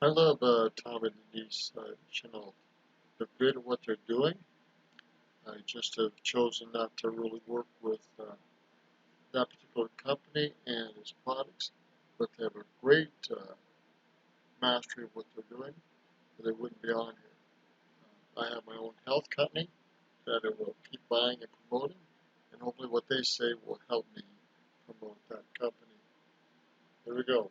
I love Tom and Denice Chenault. They're great at what they're doing. I just have chosen not to really work with that particular company and its products, but they have a great mastery of what they're doing, or they wouldn't be on here. I have my own health company that I will keep buying and promoting, and hopefully what they say will help me promote that company. Here we go.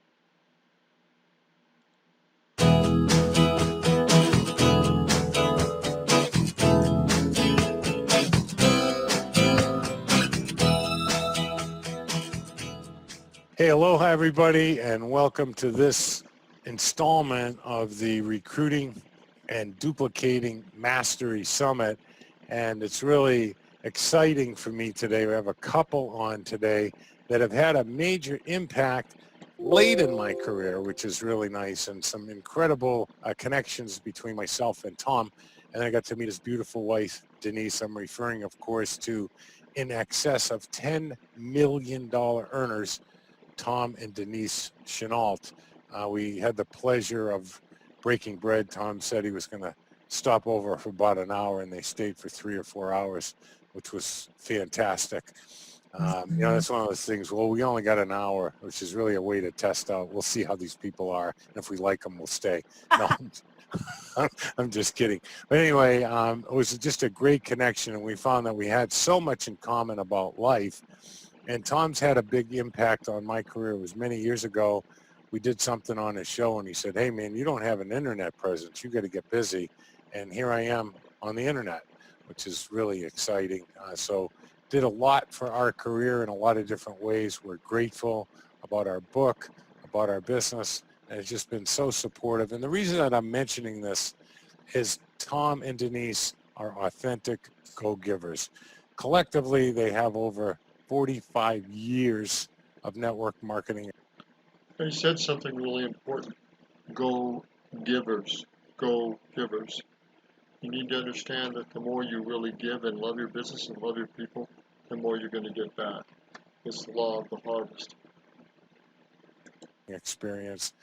Hey, aloha everybody, and welcome to this installment of the Recruiting and Duplicating Mastery Summit. And it's really exciting for me today. We have a couple on today that have had a major impact late in my career, which is really nice, and some incredible connections between myself and Tom. And I got to meet his beautiful wife, Denice. I'm referring, of course, to in excess of $10 million earners, Tom and Denice Chenault. We had the pleasure of breaking bread. Tom said he was going to stop over for about an hour, and they stayed for 3 or 4 hours, which was fantastic. That's one of those things. Well, we only got an hour, which is really a way to test out. We'll see how these people are, and if we like them, we'll stay. No, I'm just kidding. But anyway, it was just a great connection, and we found that we had so much in common about life. And Tom's had a big impact on my career. It was many years ago. We did something on his show, and he said, hey, man, you don't have an internet presence. You got to get busy. And here I am on the internet, which is really exciting. So did a lot for our career in a lot of different ways. We're grateful about our book, about our business, and it's just been so supportive. And the reason that I'm mentioning this is Tom and Denice are authentic go-givers. Collectively, they have over 45 years of network marketing. You said something really important. Go givers. Go givers. You need to understand that the more you really give and love your business and love your people, the more you're going to get back. It's the law of the harvest. Experience.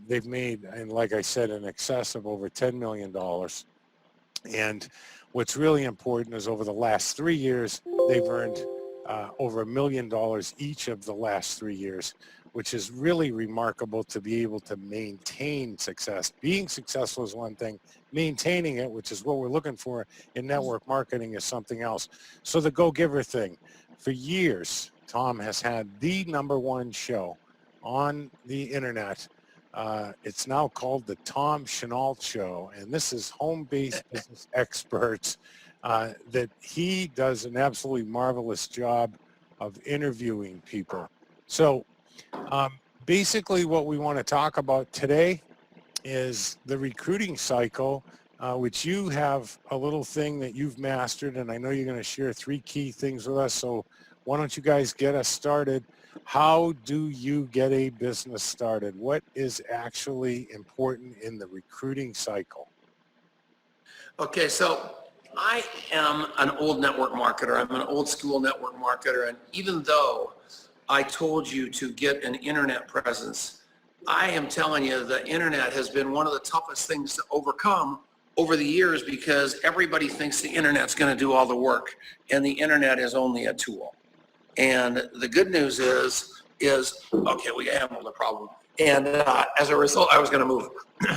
They've made, and like I said, in excess of over $10 million. And what's really important is over the last 3 years, they've earned over $1 million each of the last 3 years, which is really remarkable to be able to maintain success. Being successful is one thing. Maintaining it, which is what we're looking for in network marketing, is something else. So the go-giver thing. For years, Tom has had the #1 show on the internet. It's now called the Tom Chenault Show, and this is home-based business experts that he does an absolutely marvelous job of interviewing people. So basically what we want to talk about today is the recruiting cycle, which you have a little thing that you've mastered, and I know you're going to share 3 key things with us. So why don't you guys get us started? How do you get a business started? What is actually important in the recruiting cycle? Okay, so I am an old network marketer. I'm an old school network marketer. And even though I told you to get an internet presence, I am telling you the internet has been one of the toughest things to overcome over the years, because everybody thinks the internet's going to do all the work, and the internet is only a tool. And the good news is okay, we handled the problem. And as a result, I was going to move.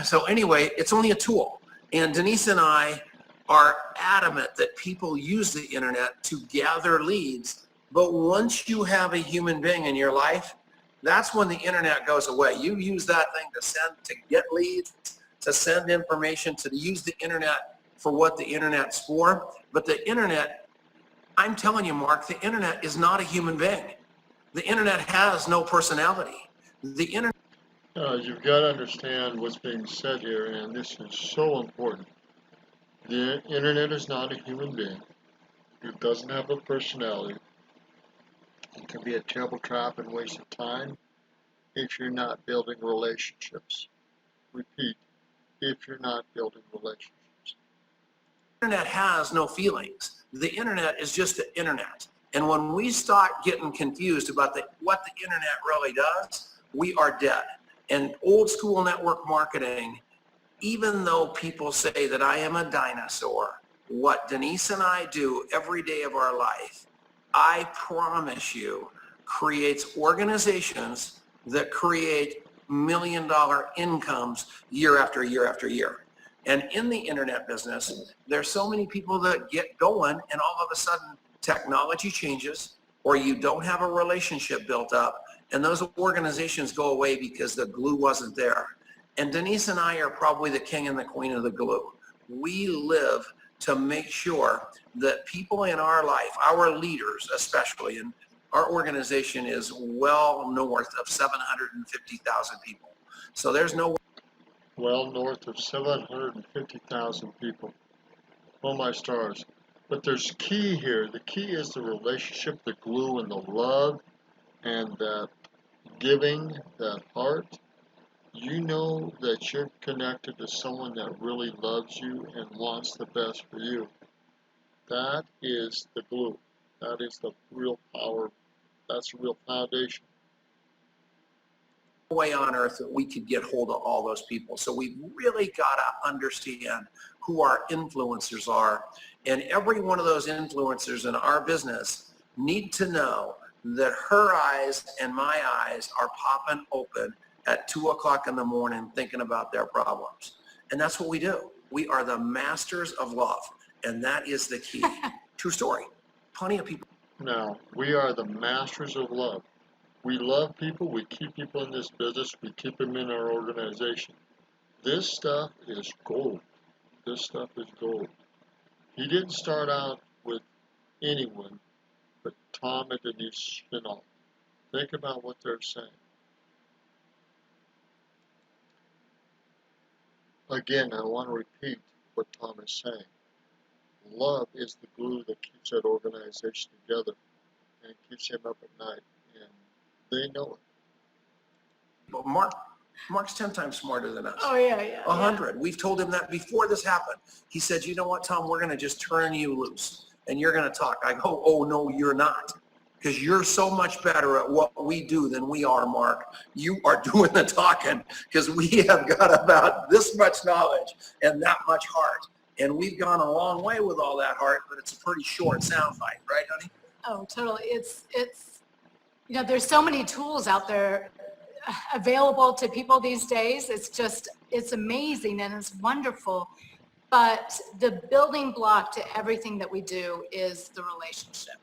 So anyway, it's only a tool. And Denice and I are adamant that people use the internet to gather leads. But once you have a human being in your life, that's when the internet goes away. You use that thing to get leads, to send information, to use the internet for what the internet's for. But the internet, I'm telling you, Mark, the internet is not a human being. The internet has no personality. The internet. You've got to understand what's being said here, and this is so important. The internet is not a human being. It doesn't have a personality. It can be a terrible trap and waste of time if you're not building relationships. Repeat, if you're not building relationships. The internet has no feelings. The internet is just the internet. And when we start getting confused about what the internet really does, we are dead. And old school network marketing, even though people say that I am a dinosaur, what Denice and I do every day of our life, I promise you, creates organizations that create million-dollar incomes year after year after year. And in the internet business, there's so many people that get going and all of a sudden technology changes or you don't have a relationship built up and those organizations go away because the glue wasn't there. And Denice and I are probably the king and the queen of the glue. We live to make sure that people in our life, our leaders especially, and our organization is well north of 750,000 people. So there's no Well north of 750,000 people. Oh my stars. But there's key here. The key is the relationship, the glue, and the love, and that giving, that heart. You know that you're connected to someone that really loves you and wants the best for you. That is the glue. That is the real power. That's the real foundation. way on earth that we could get hold of all those people. So we've really got to understand who our influencers are. And every one of those influencers in our business need to know that her eyes and my eyes are popping open at 2 o'clock in the morning thinking about their problems. And that's what we do. We are the masters of love. And that is the key. True story. Plenty of people. Now, we are the masters of love. We love people. We keep people in this business. We keep them in our organization. This stuff is gold. This stuff is gold. He didn't start out with anyone but Tom and Denice Chenault. Think about what they're saying. Again, I want to repeat what Tom is saying. Love is the glue that keeps that organization together and keeps him up at night. And they know it. But Mark's 10 times smarter than us. Oh, yeah. 100. We've told him that before this happened. He said, you know what, Tom, we're going to just turn you loose and you're going to talk. I go, oh, no, you're not. Because you're so much better at what we do than we are, Mark. You are doing the talking because we have got about this much knowledge and that much heart. And we've gone a long way with all that heart, but it's a pretty short sound bite, right, honey? Oh, totally. It's, there's so many tools out there available to people these days. It's amazing and it's wonderful. But the building block to everything that we do is the relationship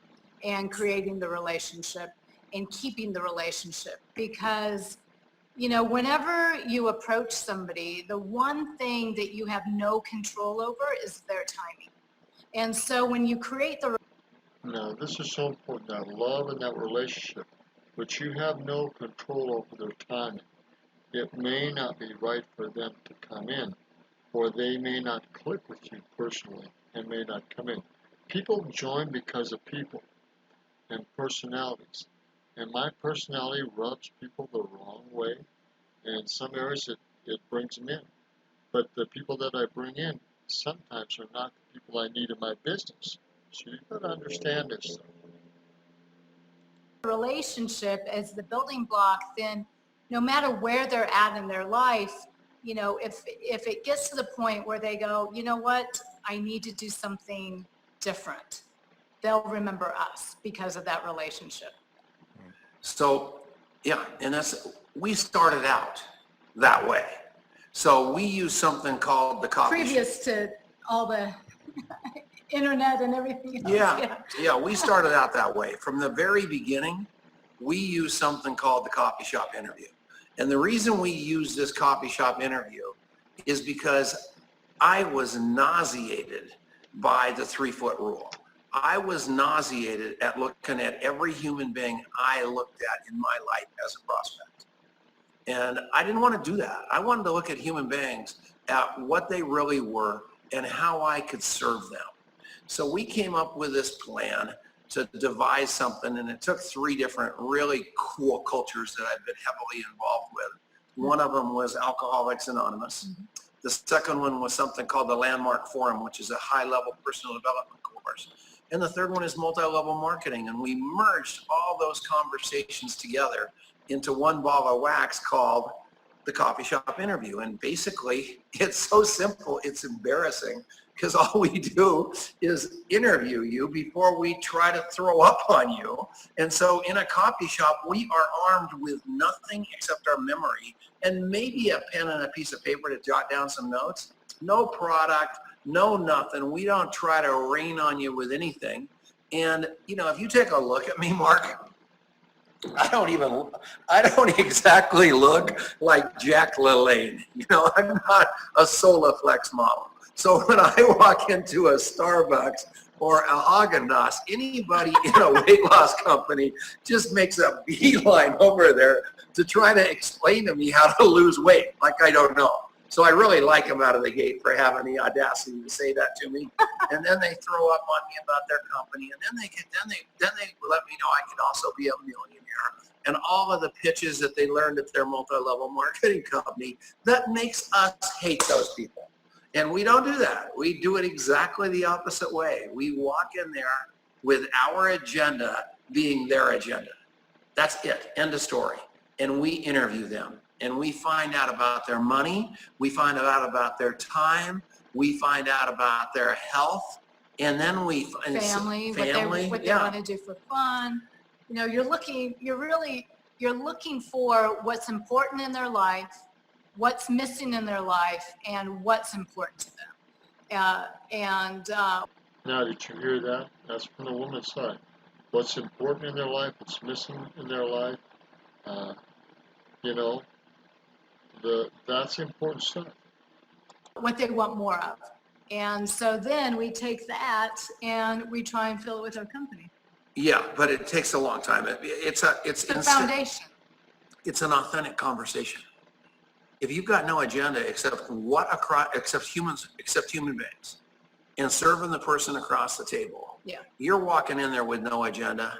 and creating the relationship and keeping the relationship. Because, whenever you approach somebody, the one thing that you have no control over is their timing. And so when you create the... Now, this is so important, that love and that relationship, but you have no control over their timing. It may not be right for them to come in, or they may not click with you personally and may not come in. People join because of people and personalities. And my personality rubs people the wrong way. And in some areas it brings them in. But the people that I bring in sometimes are not the people I need in my business. So you've got to understand this stuff. Relationship as the building block, then no matter where they're at in their life, if it gets to the point where they go, you know what, I need to do something different, they'll remember us because of that relationship. So, yeah, and we started out that way. So we use something called the coffee Previous to all the internet and everything else. Yeah, we started out that way. From the very beginning, we used something called the coffee shop interview. And the reason we use this coffee shop interview is because I was nauseated by the 3-foot rule. I was nauseated at looking at every human being I looked at in my life as a prospect. And I didn't want to do that. I wanted to look at human beings at what they really were and how I could serve them. So we came up with this plan to devise something, and it took 3 different really cool cultures that I've been heavily involved with. One of them was Alcoholics Anonymous. Mm-hmm. The second one was something called the Landmark Forum, which is a high-level personal development course. And the third one is multi-level marketing. And we merged all those conversations together into one ball of wax called the coffee shop interview. And basically, it's so simple, it's embarrassing, because all we do is interview you before we try to throw up on you. And so in a coffee shop, we are armed with nothing except our memory and maybe a pen and a piece of paper to jot down some notes. No product, no nothing. We don't try to rain on you with anything. And, you know, if you take a look at me, Mark, I don't exactly look like Jack LaLanne. You know, I'm not a Solaflex model. So when I walk into a Starbucks or a Haagen-Dazs, anybody in a weight loss company just makes a beeline over there to try to explain to me how to lose weight, like I don't know. So I really like them out of the gate for having the audacity to say that to me. And then they throw up on me about their company, and then they let me know I could also be a millionaire. And all of the pitches that they learned at their multi-level marketing company, that makes us hate those people. And we don't do that. We do it exactly the opposite way. We walk in there with our agenda being their agenda. That's it. End of story. And we interview them. And we find out about their money. We find out about their time. We find out about their health. And then we family, what they want to do for fun. You know, you're looking for what's important in their life, what's missing in their life, and what's important to them. Now, did you hear that? That's from the woman's side. What's important in their life, what's missing in their life, you know, that's important stuff. What they want more of. And so then we take that and we try and fill it with our company. Yeah, but it takes a long time. It's the foundation. It's an authentic conversation. If you've got no agenda except human beings and serving the person across the table, you're walking in there with no agenda.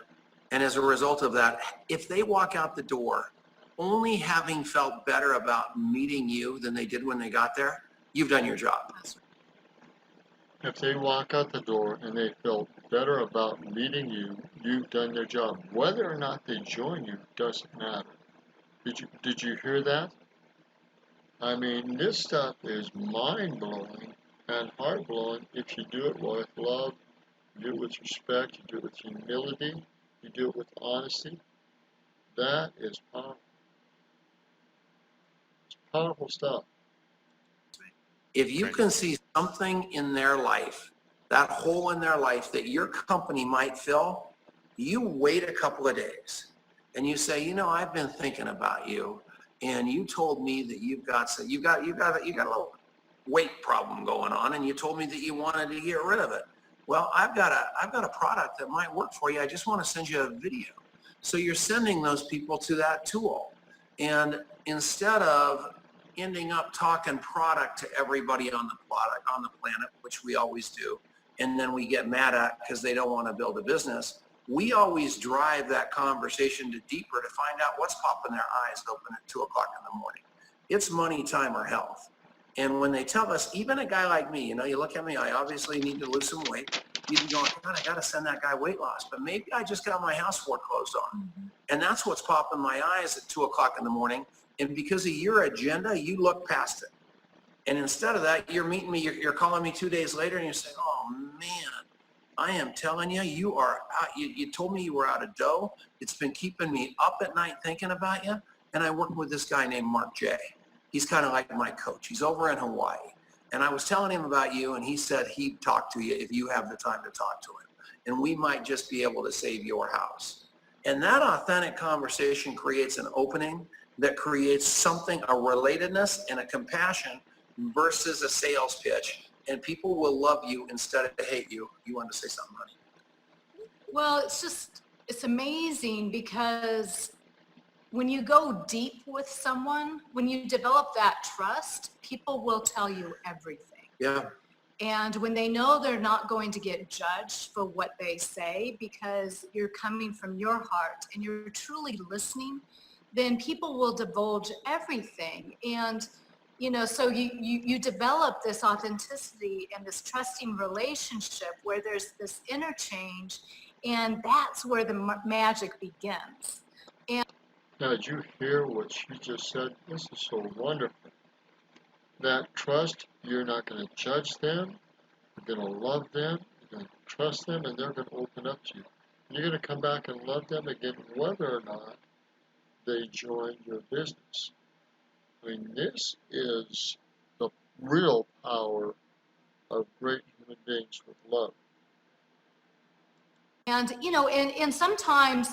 And as a result of that, if they walk out the door only having felt better about meeting you than they did when they got there, you've done your job. If they walk out the door and they feel better about meeting you, you've done their job. Whether or not they join you doesn't matter. Did you hear that? I mean, this stuff is mind-blowing and heart-blowing if you do it with love, you do it with respect, you do it with humility, you do it with honesty. That is powerful. It's powerful stuff. If you can see something in their life, that hole in their life that your company might fill, you wait a couple of days and you say, you know, I've been thinking about you, and you told me that you've got a little weight problem going on, and you told me that you wanted to get rid of it. Well, I've got a product that might work for you. I just want to send you a video. So you're sending those people to that tool, and instead of ending up talking product to everybody on the planet, which we always do, and then we get mad at because they don't want to build a business, we always drive that conversation to deeper to find out what's popping their eyes open at 2 o'clock in the morning. It's money, time, or health. And when they tell us, even a guy like me, you know, you look at me, I obviously need to lose some weight. You'd be going, God, I got to send that guy weight loss, but maybe I just got my house foreclosed on. Mm-hmm. And that's what's popping my eyes at 2 o'clock in the morning. And because of your agenda, you look past it. And instead of that, you're meeting me, you're calling me 2 days later, and you're saying, oh man, I am telling you, you are out, you told me you were out of dough. It's been keeping me up at night thinking about you. And I work with this guy named Mark J. He's kind of like my coach. He's over in Hawaii. And I was telling him about you, and he said he'd talk to you if you have the time to talk to him. And we might just be able to save your house. And that authentic conversation creates an opening that creates something, a relatedness and a compassion versus a sales pitch. And people will love you instead of hate you. You want to say something, honey? Well, it's amazing because when you go deep with someone, when you develop that trust, people will tell you everything. Yeah. And when they know they're not going to get judged for what they say because you're coming from your heart and you're truly listening, then people will divulge everything. And you know, so you develop this authenticity and this trusting relationship where there's this interchange, and that's where the magic begins. And Now, did you hear what she just said? This is so wonderful. That trust, you're not going to judge them. You're going to love them. You're going to trust them, and they're going to open up to you. And you're going to come back and love them again, whether or not they join your business. I mean, this is the real power of great human beings with love. And, you know, and sometimes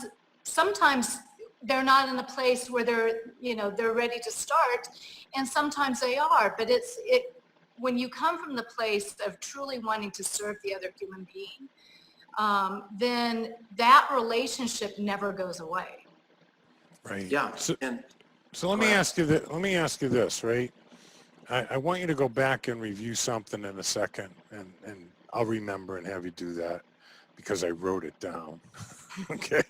they're not in a place where they're ready to start, and sometimes they are, but when you come from the place of truly wanting to serve the other human being, then that relationship never goes away. Right. Yeah. So let me ask you that. Let me ask you this, right? I want you to go back and review something in a second, and I'll remember and have you do that because I wrote it down. Okay.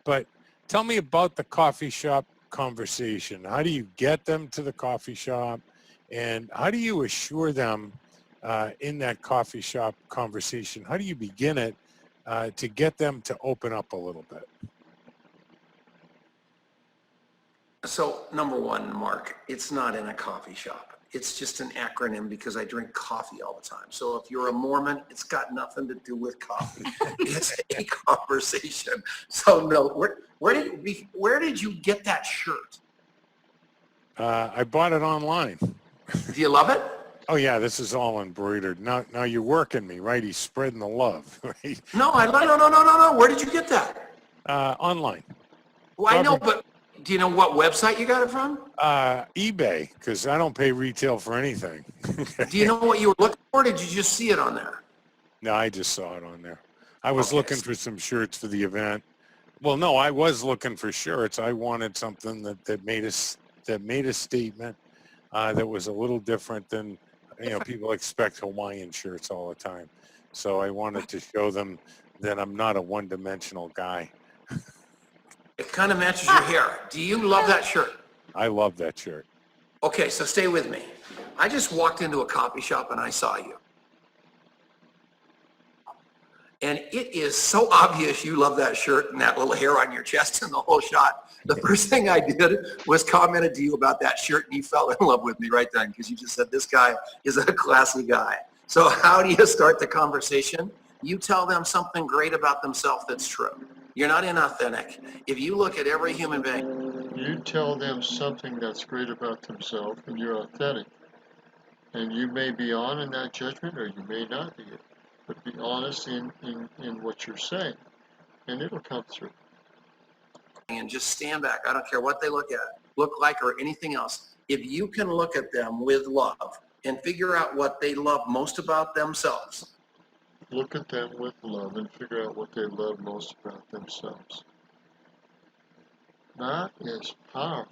But tell me about the coffee shop conversation. How do you get them to the coffee shop, and how do you assure them in that coffee shop conversation? How do you begin it to get them to open up a little bit? So number one, Mark, it's not in a coffee shop. It's just an acronym because I drink coffee all the time. So if you're a Mormon, it's got nothing to do with coffee. It's a conversation. So no, where did you get that shirt? I bought it online. Do you love it? Oh yeah, this is all embroidered. Now you're working me, right? He's spreading the love, right? No, no. Where did you get that? Online. Well, I know, but do you know what website you got it from? eBay, because I don't pay retail for anything. Do you know what you were looking for? Or did you just see it on there? No, I just saw it on there. I was Okay. looking for some shirts for the event. Well, no, I was looking for shirts. I wanted something that made a statement that was a little different than, people expect Hawaiian shirts all the time. So I wanted to show them that I'm not a one-dimensional guy. It kind of matches your hair. Do you love that shirt? I love that shirt. Okay, so stay with me. I just walked into a coffee shop and I saw you. And it is so obvious you love that shirt and that little hair on your chest and the whole shot. The first thing I did was commented to you about that shirt, and you fell in love with me right then because you just said, this guy is a classy guy. So how do you start the conversation? You tell them something great about themselves that's true. You're not inauthentic. If you look at every human being. You tell them something that's great about themselves, and you're authentic. And you may be on in that judgment, or you may not be. But be honest in what you're saying, and it'll come through. And just stand back. I don't care what they look like, or anything else. If you can look at them with love and figure out what they love most about themselves. Look at them with love and figure out what they love most about themselves. That is powerful.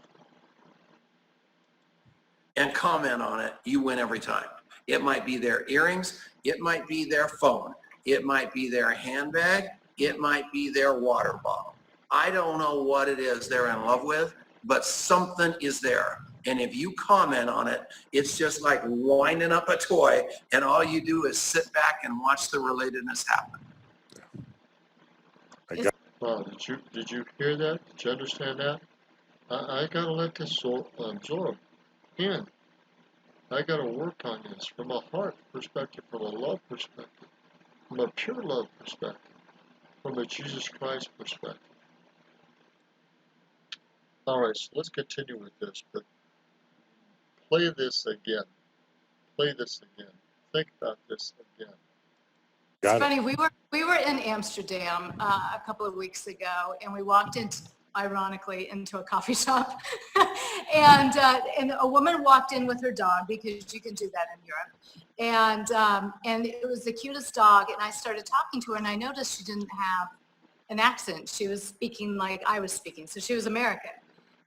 And comment on it, you win every time. It might be their earrings, it might be their phone, it might be their handbag, it might be their water bottle. I don't know what it is they're in love with, but something is there. And if you comment on it, it's just like winding up a toy, and all you do is sit back and watch the relatedness happen. Wow, did you hear that? Did you understand that? I gotta let this absorb in. I gotta work on this from a heart perspective, from a love perspective, from a pure love perspective, from a Jesus Christ perspective. All right, so let's continue with this, but play this again. Play this again. Think about this again. It's funny, we were in Amsterdam a couple of weeks ago, and we walked ironically into a coffee shop, and a woman walked in with her dog, because you can do that in Europe, and it was the cutest dog, and I started talking to her, and I noticed she didn't have an accent. She was speaking like I was speaking, so she was American,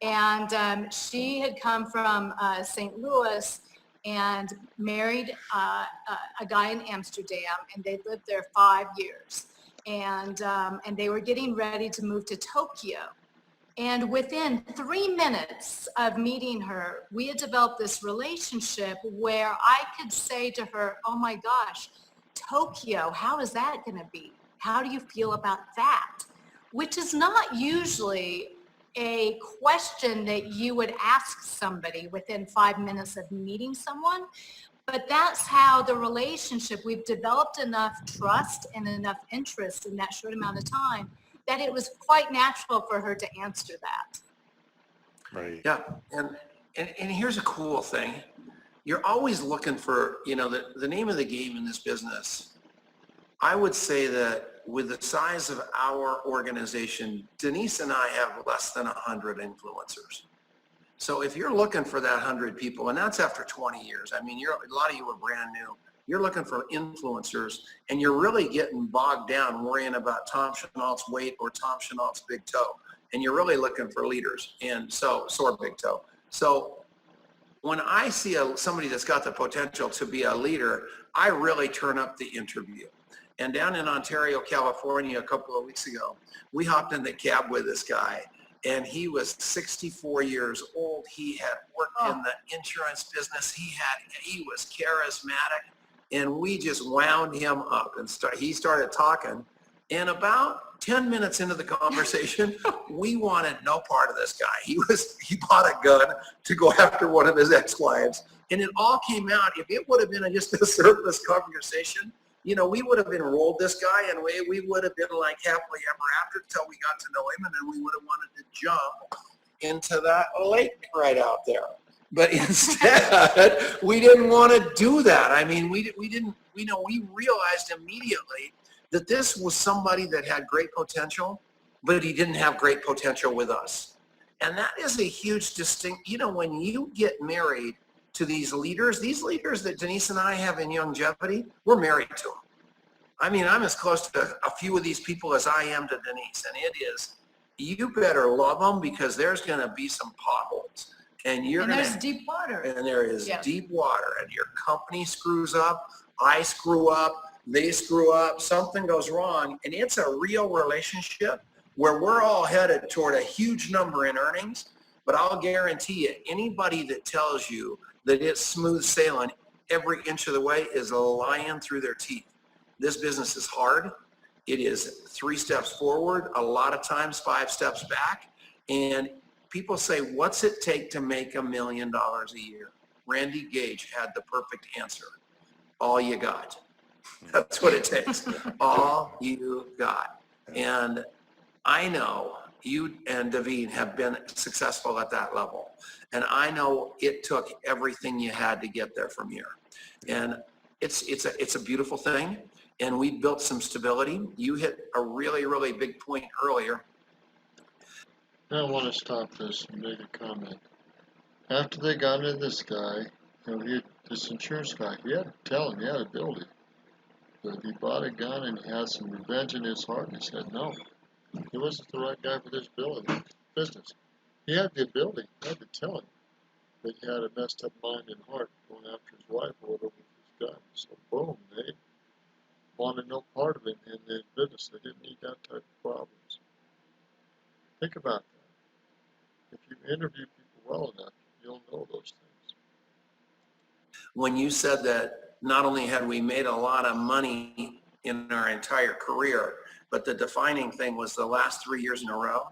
and she had come from St. Louis and married a guy in Amsterdam, and they lived there 5 years, and they were getting ready to move to Tokyo. And within 3 minutes of meeting her, we had developed this relationship where I could say to her, oh my gosh, Tokyo, how is that going to be? How do you feel about that? Which is not usually a question that you would ask somebody within 5 minutes of meeting someone. But that's how the relationship, we've developed enough trust and enough interest in that short amount of time that it was quite natural for her to answer that. Right. Yeah, and here's a cool thing. You're always looking for, the name of the game in this business. I would say that with the size of our organization, Denice and I have less than 100 influencers. So if you're looking for that 100 people, and that's after 20 years, I mean, a lot of you are brand new. You're looking for influencers, and you're really getting bogged down worrying about Tom Chenault's weight or Tom Chenault's big toe. And you're really looking for leaders, and sore big toe. So when I see somebody that's got the potential to be a leader, I really turn up the interview. And down in Ontario, California, a couple of weeks ago, we hopped in the cab with this guy. And he was 64 years old. He had worked in the insurance business. He was charismatic, and we just wound him up. And he started talking. And about 10 minutes into the conversation, we wanted no part of this guy. He bought a gun to go after one of his ex-wives. And it all came out. If it would have been just a surface conversation, we would have enrolled this guy, and we would have been like happily ever after until we got to know him, and then we would have wanted to jump into that lake right out there. But instead, we didn't want to do that. I mean, we realized immediately that this was somebody that had great potential, but he didn't have great potential with us. And that is a huge distinct, when you get married to these leaders that Denice and I have in longevity, we're married to them. I mean, I'm as close to a few of these people as I am to Denice, and it is, you better love them because there's going to be some potholes. And there's deep water. And there is deep water, and your company screws up, I screw up, they screw up, something goes wrong, and it's a real relationship where we're all headed toward a huge number in earnings. But I'll guarantee you, anybody that tells you that it's smooth sailing every inch of the way is lying through their teeth. This business is hard. It is 3 steps forward, a lot of times 5 steps back. And people say, what's it take to make $1 million a year? Randy Gage had the perfect answer. All you got. That's what it takes. All you got. And I know you and Davine have been successful at that level. And I know it took everything you had to get there from here. And it's a beautiful thing. And we built some stability. You hit a really, really big point earlier. Now I want to stop this and make a comment. After they got into this guy, this insurance guy, he had to tell him he had ability. But he bought a gun and he had some revenge in his heart, and he said no. He wasn't the right guy for this business. He had the ability. I had to tell him. But he had a messed up mind and heart going after his wife or whatever with his gun. So boom, they wanted no part of it in their business. They didn't need that type of problems. Think about that. If you interview people well enough, you'll know those things. When you said that not only had we made a lot of money in our entire career, but the defining thing was the last 3 years in a row,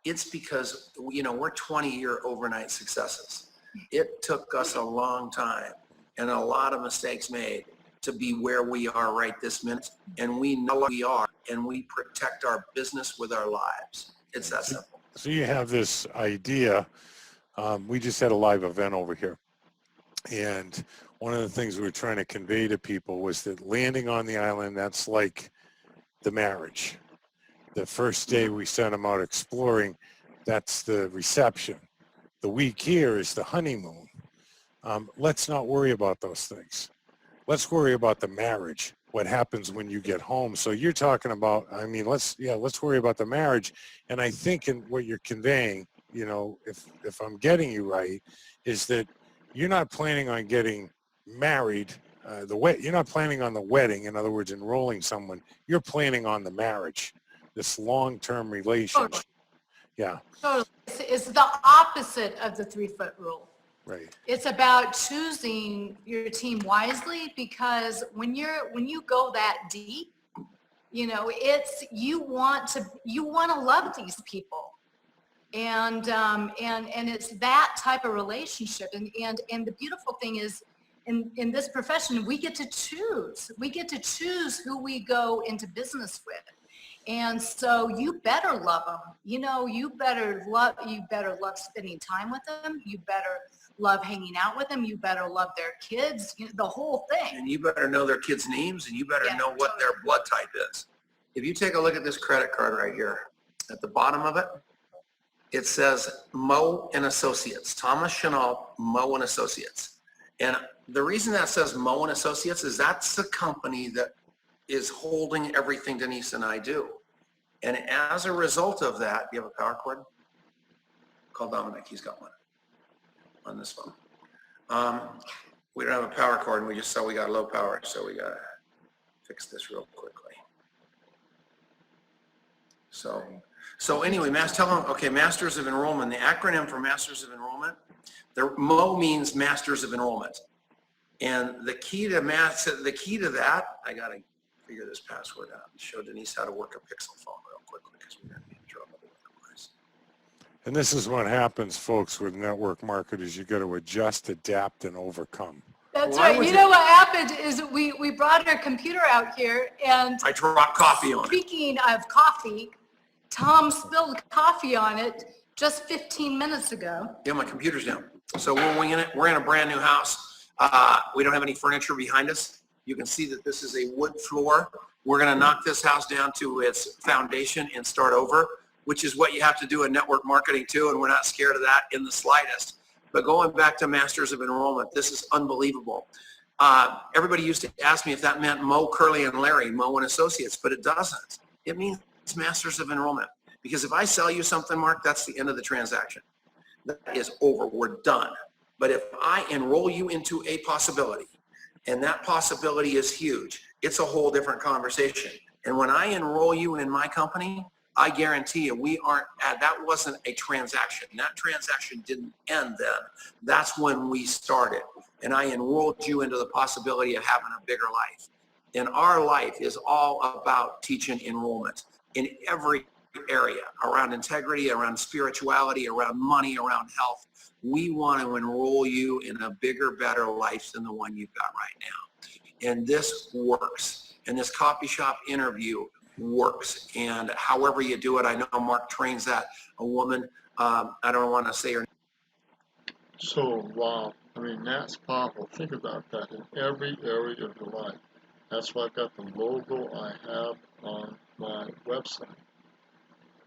it's because, we're 20-year overnight successes. It took us a long time and a lot of mistakes made to be where we are right this minute. And we know we are, and we protect our business with our lives. It's that simple. So you have this idea. We just had a live event over here. And one of the things we were trying to convey to people was that landing on the island, that's like the marriage. The first day we sent them out exploring, that's the reception. The week here is the honeymoon. Let's not worry about those things. Let's worry about the marriage, what happens when you get home. So you're talking about, let's worry about the marriage. And I think in what you're conveying, if I'm getting you right, is that you're not planning on getting married, you're not planning on the wedding, in other words, enrolling someone. You're planning on the marriage, this long-term relationship. Totally. Yeah. Totally. It's the opposite of the 3-foot rule. Right. It's about choosing your team wisely, because when you go that deep, you want to love these people. And it's that type of relationship. And the beautiful thing is, in this profession, we get to choose. We get to choose who we go into business with. And so you better love them. You know, you better love spending time with them. You better love hanging out with them. You better love their kids, the whole thing. And you better know their kids' names, and you better Yeah, know what totally. their blood type is. If you take a look at this credit card right here, at the bottom of it, it says Moe and Associates, Denice Chenault, Moe and Associates. And the reason that says Moe and Associates is that's the company that is holding everything Denice and I do. And as a result of that, do you have a power cord? Call Dominic, he's got one on this phone. We don't have a power cord, and we just saw we got low power, so we gotta fix this real quickly. So anyway, tell them, okay, Masters of Enrollment, the acronym for Masters of Enrollment, the MO means Masters of Enrollment. And the key to that, I gotta figure this password out and show Denice how to work a Pixel phone real quickly because we're gonna be in trouble otherwise. And this is what happens, folks, with network marketers. You got to adjust, adapt, and overcome. That's Why right. was You it- know what happened is we brought our computer out here, and I dropped coffee on it. speaking of coffee, Tom spilled coffee on it just 15 minutes ago. Yeah, my computer's down. So we're winging it. We're in a brand new house. We don't have any furniture behind us. You can see that this is a wood floor. We're going to knock this house down to its foundation and start over, which is what you have to do in network marketing too, and we're not scared of that in the slightest. But going back to Masters of Enrollment, this is unbelievable. Everybody used to ask me if that meant Moe, Curly, and Larry, Moe and Associates, but it doesn't. It means Masters of Enrollment. Because if I sell you something, Mark, that's the end of the transaction. That is over. We're done. But if I enroll you into a possibility, and that possibility is huge, it's a whole different conversation. And when I enroll you in my company, I guarantee you that wasn't a transaction. That transaction didn't end then. That's when we started. And I enrolled you into the possibility of having a bigger life. And our life is all about teaching enrollment in every area, around integrity, around spirituality, around money, around health. We want to enroll you in a bigger, better life than the one you've got right now. And this works. And this coffee shop interview works. And however you do it, I know Mark trains that. A woman, I don't want to say her name. So, wow. I mean, that's powerful. Think about that in every area of your life. That's why I've got the logo I have on my website.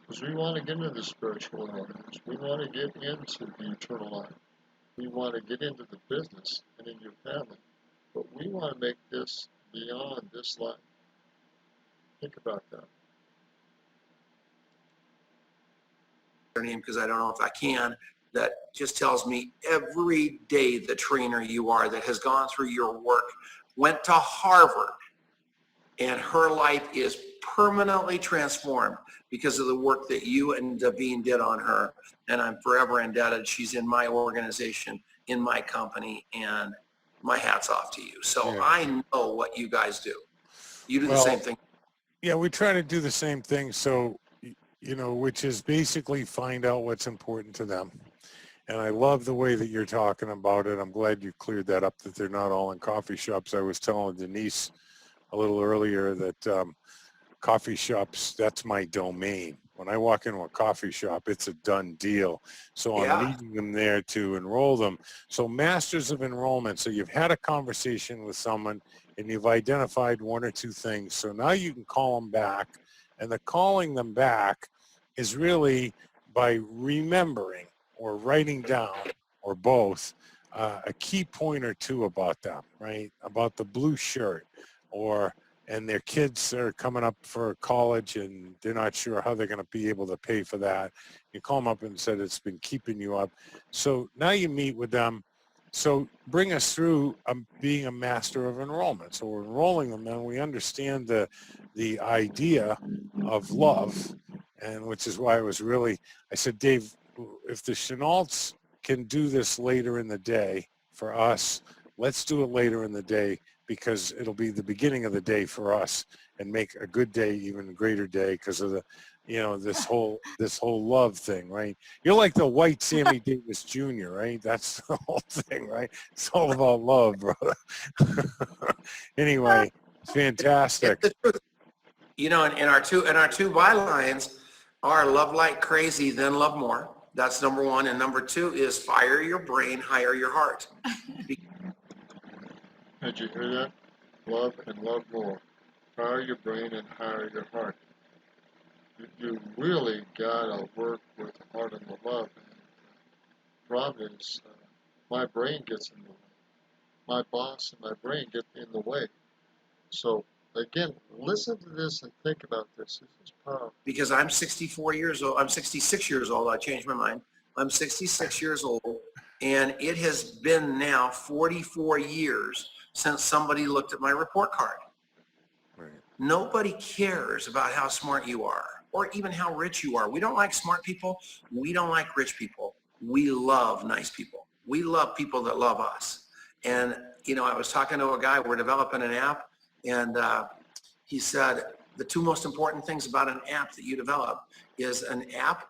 Because we want to get into the spiritual elements. We want to get into the eternal life. We want to get into the business and in your family. But we want to make this beyond this life. Think about that. Her name because I don't know if I can, that just tells me every day the trainer you are that has gone through your work, went to Harvard, and her life is permanently transformed because of the work that you and Davine did on her. And I'm forever indebted. She's in my organization, in my company, and my hat's off to you. So Yeah. I know what you guys do. You do the same thing. Yeah, we try to do the same thing. So, which is basically find out what's important to them. And I love the way that you're talking about it. I'm glad you cleared that up, that they're not all in coffee shops. I was telling Denice a little earlier that coffee shops, that's my domain. When I walk into a coffee shop, it's a done deal. So I'm meeting them there to enroll them. So Masters of Enrollment. So you've had a conversation with someone and you've identified one or two things. So now you can call them back. And the calling them back is really by remembering or writing down or both a key point or two about them, right? About the blue shirt and their kids are coming up for college and they're not sure how they're going to be able to pay for that. You call them up and said it's been keeping you up. So now you meet with them. So bring us through being a master of enrollment. So we're enrolling them and we understand the idea of love, and which is why I said, Dave, if the Chenaults can do this later in the day for us, let's do it later in the day because it'll be the beginning of the day for us and make a good day even a greater day because of this whole love thing, right? You're like the white Sammy Davis Jr., right? That's the whole thing, right? It's all about love, brother. Anyway, It's fantastic. the truth. You know, and our two bylines are love like crazy, then love more. That's number one. And number two is fire your brain, hire your heart. Did you hear that? Love and love more. Fire your brain and hire your heart. You really gotta work with the heart and the love. And the problem is, my brain gets in the way. My boss and my brain get in the way. So again, listen to this and think about this. This is powerful. Because I'm 64 years old. I'm 66 years old. I changed my mind. I'm 66 years old, and it has been now 44 years since somebody looked at my report card. Right. Nobody cares about how smart you are or even how rich you are. We don't like smart people. We don't like rich people. We love nice people. We love people that love us. And, you know, I was talking to a guy, we're developing an app, and he said, the two most important things about an app that you develop is an app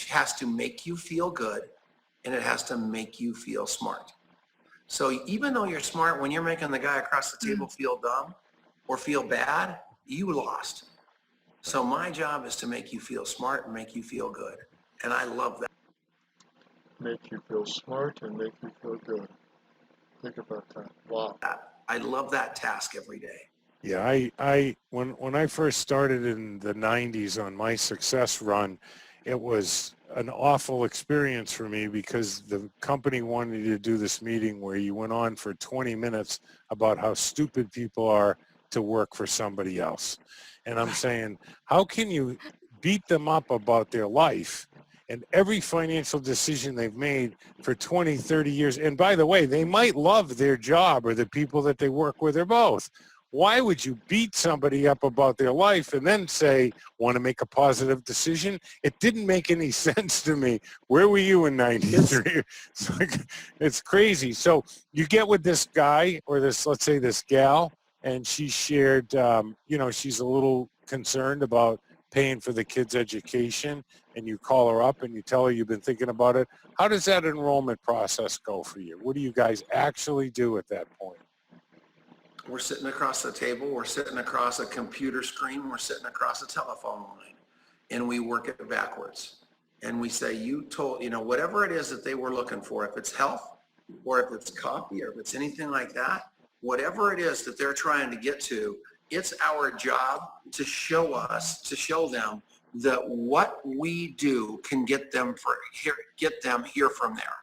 has to make you feel good, and it has to make you feel smart. So even though you're smart, when you're making the guy across the table feel dumb or feel bad, you lost. So my job is to make you feel smart and make you feel good. And I love that. Make you feel smart and make you feel good. Think about that. Wow. I love that task every day. Yeah, when I first started in the 90s on my success run, it was an awful experience for me because the company wanted you to do this meeting where you went on for 20 minutes about how stupid people are to work for somebody else. And I'm saying, how can you beat them up about their life and every financial decision they've made for 20, 30 years? And by the way, they might love their job or the people that they work with or both. Why would you beat somebody up about their life and then say, want to make a positive decision? It didn't make any sense to me. Where were you in 93? It's crazy. So you get with this guy or this, let's say this gal, and she shared, she's a little concerned about paying for the kids' education, and you call her up and you tell her you've been thinking about it. How does that enrollment process go for you? What do you guys actually do at that point? We're sitting across the table, we're sitting across a computer screen, we're sitting across a telephone line, and we work it backwards. And we say, whatever it is that they were looking for, if it's health, or if it's copy, or if it's anything like that, whatever it is that they're trying to get to, it's our job to show them that what we do can get them here from there.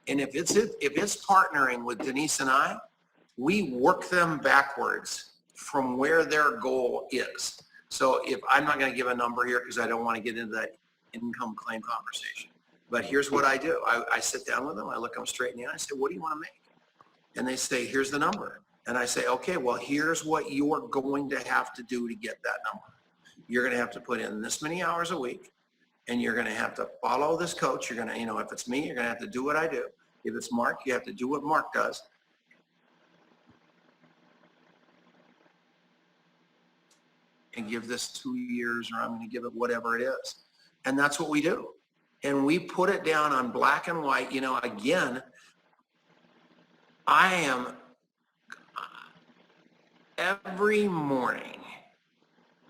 And if it's partnering with Denice and I, we work them backwards from where their goal is. So if I'm not going to give a number here because I don't want to get into that income claim conversation, but here's what I do. I sit down with them, I look them straight in the eye, I say, what do you want to make? And they say, here's the number. And I say, okay, well, here's what you're going to have to do to get that number. You're going to have to put in this many hours a week, and you're going to have to follow this coach. You're going to, if it's me, you're going to have to do what I do. If it's Mark, you have to do what Mark does. And give this 2 years, or I'm going to give it whatever it is. And that's what we do. And we put it down on black and white. Again, I am every morning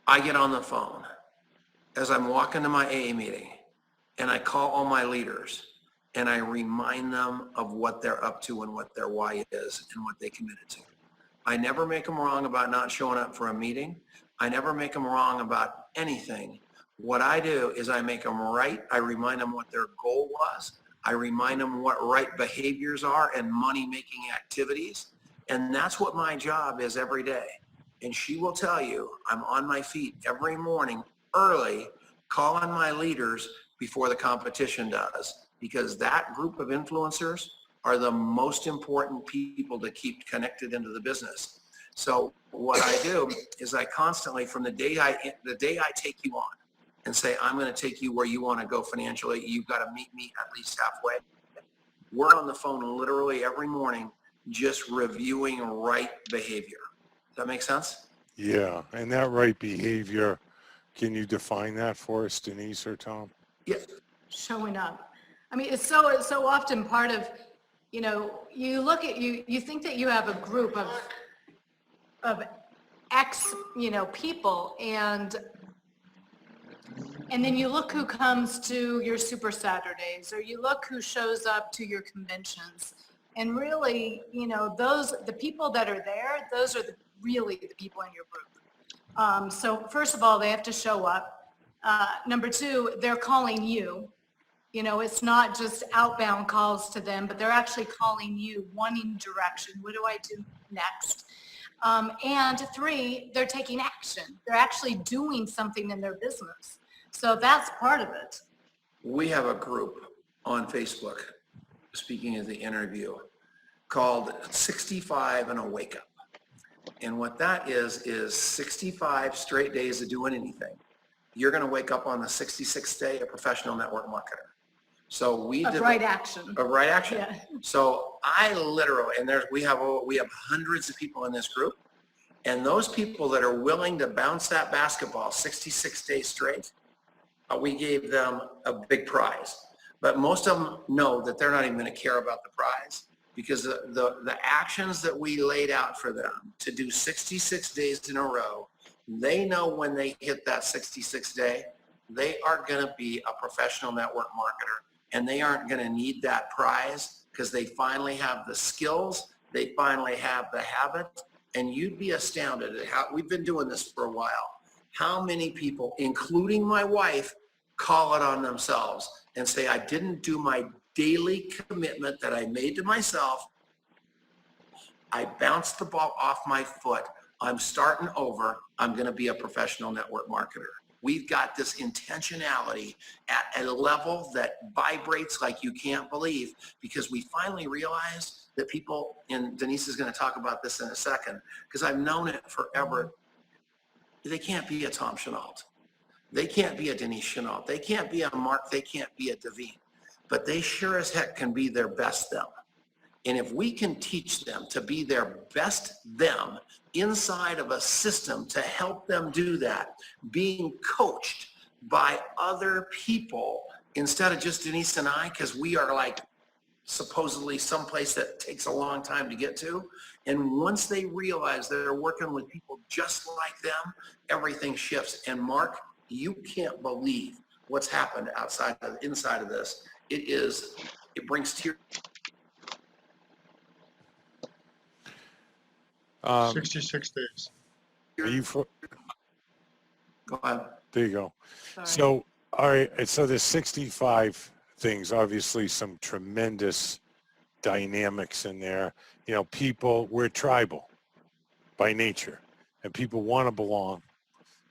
I get on the phone as I'm walking to my AA meeting, and I call all my leaders and I remind them of what they're up to and what their why is and what they committed to. I never make them wrong about not showing up for a meeting. I never make them wrong about anything. What I do is I make them right. I remind them what their goal was. I remind them what right behaviors are and money-making activities. And that's what my job is every day. And she will tell you, I'm on my feet every morning early, calling my leaders before the competition does, because that group of influencers are the most important people to keep connected into the business. So what I do is I constantly, from the day I take you on and say, I'm going to take you where you want to go financially, you've got to meet me at least halfway. We're on the phone literally every morning, just reviewing right behavior. Does that make sense? Yeah, and that right behavior Can you define that for us, Denise or Tom? Yeah, Showing up. I mean, it's so often part of, you look at, you think that you have a group of X, people, and then you look who comes to your Super Saturdays, or you look who shows up to your conventions. And really, the people that are there, those are really the people in your group. So first of all, they have to show up. Number two, they're calling you. It's not just outbound calls to them, but they're actually calling you, wanting direction. What do I do next? And three, they're taking action. They're actually doing something in their business. So that's part of it. we have a group on Facebook, speaking of the interview, called 65 and a Wake Up. And what that is 65 straight days of doing anything. You're going to wake up on the 66th day a professional network marketer. So we Of did right action. of right action. Yeah. So I literally, and we have hundreds of people in this group, and those people that are willing to bounce that basketball 66 days straight, we gave them a big prize. But most of them know that they're not even going to care about the prize, because the actions that we laid out for them to do 66 days in a row, they know when they hit that 66th day, they are going to be a professional network marketer, and they aren't going to need that prize because they finally have the skills, they finally have the habit, and you'd be astounded at how, we've been doing this for a while, how many people, including my wife, call it on themselves and say, I didn't do my daily commitment that I made to myself. I bounced the ball off my foot. I'm starting over. I'm going to be a professional network marketer. We've got this intentionality at a level that vibrates like you can't believe, because we finally realized that people, and Denice is going to talk about this in a second, because I've known it forever, they can't be a Tom Chenault. They can't be a Denice Chenault. They can't be a Mark. They can't be a Devine. But they sure as heck can be their best them. And if we can teach them to be their best them inside of a system to help them do that, being coached by other people instead of just Denice and I, because we are like supposedly someplace that takes a long time to get to. And once they realize they're working with people just like them, everything shifts. And Mark, you can't believe what's happened inside of this. It brings tears. 66 days. Are you Go ahead. there you go. Sorry. So, all right, so there's 65 things, obviously some tremendous dynamics in there. We're tribal by nature, and people want to belong.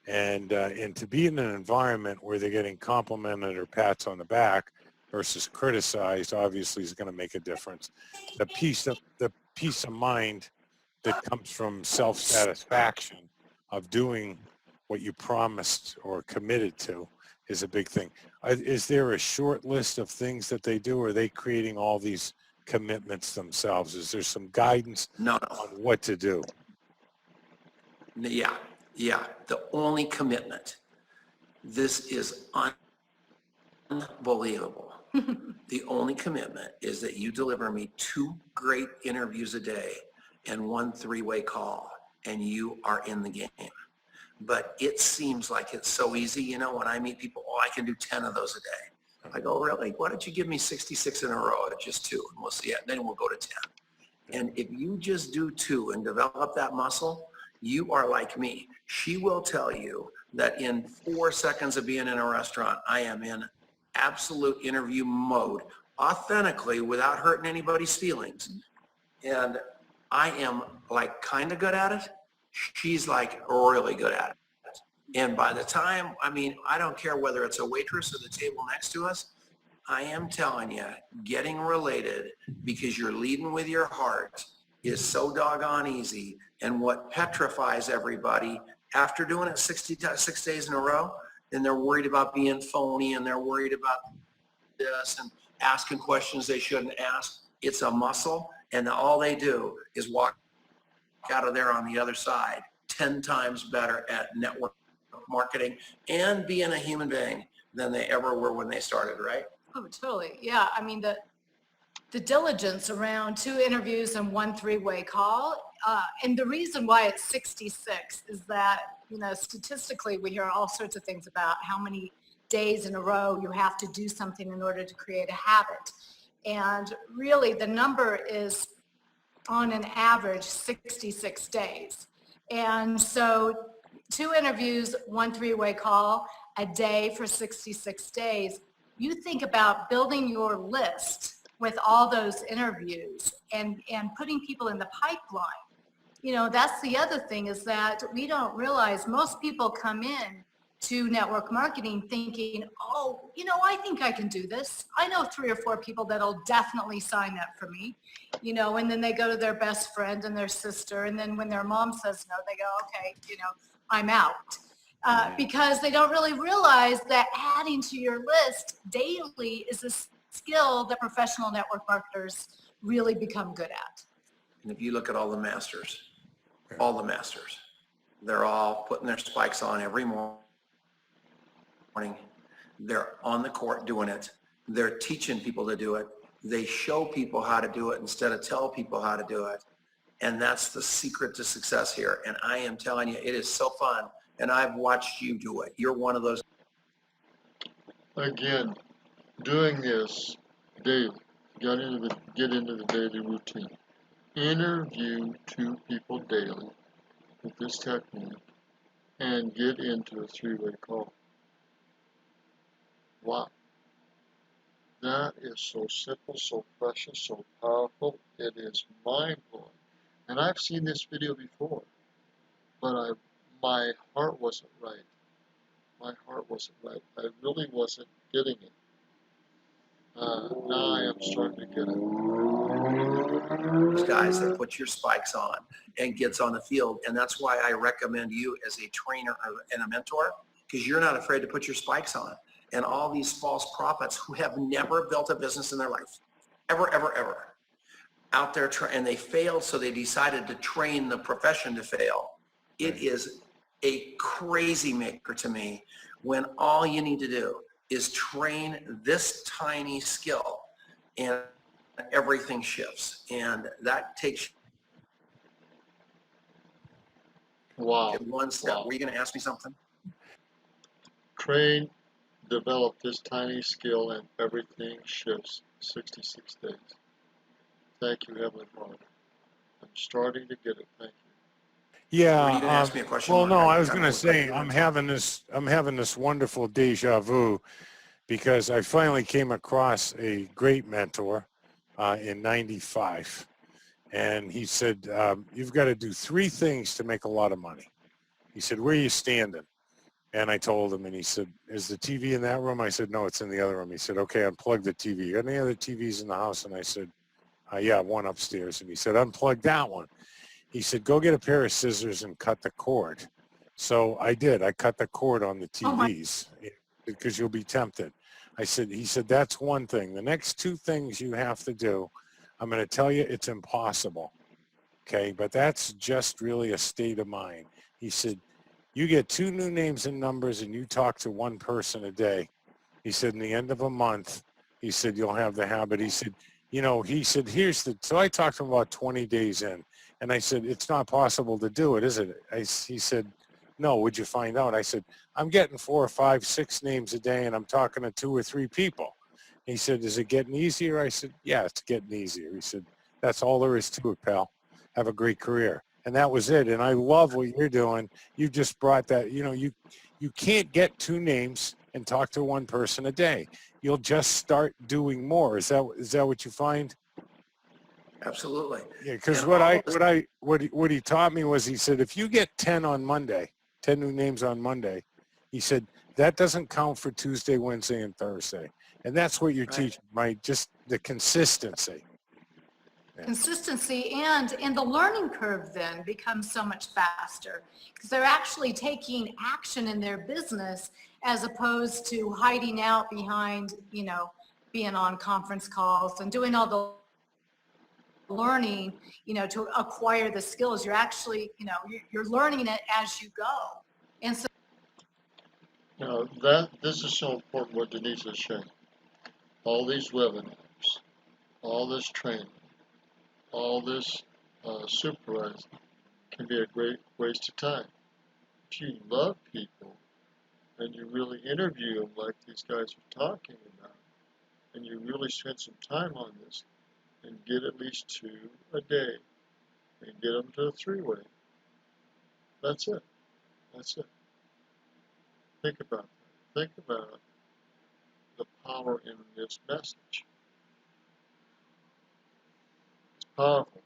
And to be in an environment where they're getting complimented or pats on the back versus criticized, obviously is going to make a difference. The peace of mind that comes from self-satisfaction of doing what you promised or committed to is a big thing. Is there a short list of things that they do, or are they creating all these commitments themselves? Is there some guidance No. on what to do? Yeah. The only commitment. This is unbelievable. The only commitment is that you deliver me 2 great interviews a day and 1 3-way call, and you are in the game. But it seems like it's so easy. When I meet people, I can do 10 of those a day. I go, really? Why don't you give me 66 in a row at just 2, and we'll see it. And then we'll go to 10. And if you just do 2 and develop that muscle, you are like me. She will tell you that in 4 seconds of being in a restaurant, I am in absolute interview mode, authentically, without hurting anybody's feelings. And I am like kind of good at it. She's like really good at it. And by the time, I don't care whether it's a waitress or the table next to us, I am telling you, getting related because you're leading with your heart is so doggone easy. And what petrifies everybody after doing it 6 days in a row, then they're worried about being phony, and they're worried about this and asking questions they shouldn't ask. It's a muscle, and all they do is walk out of there on the other side 10 times better at network marketing and being a human being than they ever were when they started, right? Oh, totally. Yeah. I mean, the diligence around 2 interviews and 1 3-way call. And the reason why it's 66 is that, statistically, we hear all sorts of things about how many days in a row you have to do something in order to create a habit. And really the number is on an average 66 days. And so 2 interviews, 1 3-way call a day for 66 days. You think about building your list with all those interviews and putting people in the pipeline. That's the other thing, is that we don't realize most people come in to network marketing thinking, oh, I think I can do this. I know 3 or 4 people that'll definitely sign up for me, and then they go to their best friend and their sister. And then when their mom says no, they go, okay, I'm out. Because they don't really realize that adding to your list daily is a skill that professional network marketers really become good at. And if you look at all the masters, they're all putting their spikes on every morning. They're on the court doing it. They're teaching people to do it. They show people how to do it instead of tell people how to do it. And that's the secret to success here. And I am telling you, it is so fun. And I've watched you do it. You're one of those. Again, doing this daily, get into the daily routine. Interview 2 people daily with this technique and get into a 3-way call. Wow. That is so simple, so precious, so powerful. It is mind-blowing. And I've seen this video before, but my heart wasn't right. My heart wasn't right. I really wasn't getting it. Now I am starting to get it. Guys that put your spikes on and gets on the field. And that's why I recommend you as a trainer and a mentor, because you're not afraid to put your spikes on. And all these false prophets who have never built a business in their life, ever, out there, and they failed, so they decided to train the profession to fail. It is a crazy maker to me when all you need to do is train this tiny skill and everything shifts. And that takes one step. Wow. Were you going to ask me something? Train, develop this tiny skill, and everything shifts. 66 days. Thank you, Heavenly Father. I'm starting to get it. Thank you. Yeah. Were you gonna ask me a question, Well, Mark? no, I was going to say I'm having this wonderful deja vu, because I finally came across a great mentor in '95, and he said, you've got to do 3 things to make a lot of money. He said, where are you standing? And I told him, and he said, is the TV in that room? I said, no, it's in the other room. He said, okay, unplug the TV. You got any other TVs in the house? And I said, yeah, one upstairs. And he said, unplug that one. He said, go get a pair of scissors and cut the cord. So I did. I cut the cord on the TVs because you'll be tempted. He said, that's one thing. The next 2 things you have to do, I'm going to tell you it's impossible. Okay, but that's just really a state of mind. He said, you get 2 new names and numbers and you talk to 1 person a day. He said, in the end of a month, he said, you'll have the habit. He said, so I talked to him about 20 days in, and I said, it's not possible to do it, is it? He said, no, would you find out? I said, I'm getting 4 or 5, 6 names a day, and I'm talking to 2 or 3 people. He said, is it getting easier? I said, yeah, it's getting easier. He said, that's all there is to it, pal. Have a great career. And that was it. And I love what you're doing. You just brought that, you can't get 2 names and talk to 1 person a day. You'll just start doing more. Is that what you find? Absolutely. Yeah, because what he taught me was, he said, if you get 10 on Monday, 10 new names on Monday, he said, that doesn't count for Tuesday, Wednesday, and Thursday. And that's what you're teaching, right? Just the consistency. Yeah. Consistency, and the learning curve then becomes so much faster because they're actually taking action in their business as opposed to hiding out behind, being on conference calls and doing all the learning, to acquire the skills. You're actually, you're learning it as you go. And so This is so important what Denice is saying. All these webinars, all this training, all this supervising can be a great waste of time. If you love people and you really interview them like these guys are talking about, and you really spend some time on this and get at least 2 a day and get them to a 3-way, that's it. That's it. Think about that. Think about the power in this message. It's powerful.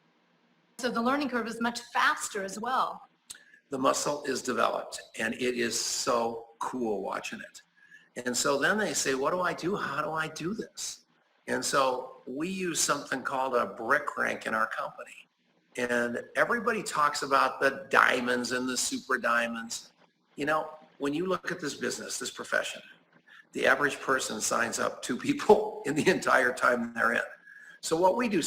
So the learning curve is much faster as well. The muscle is developed, and it is so cool watching it. And so then they say, what do I do? How do I do this? And so we use something called a brick rank in our company. And everybody talks about the diamonds and the super diamonds. You know, when you look at this business, this profession, the average person signs up 2 people in the entire time they're in. So what we do,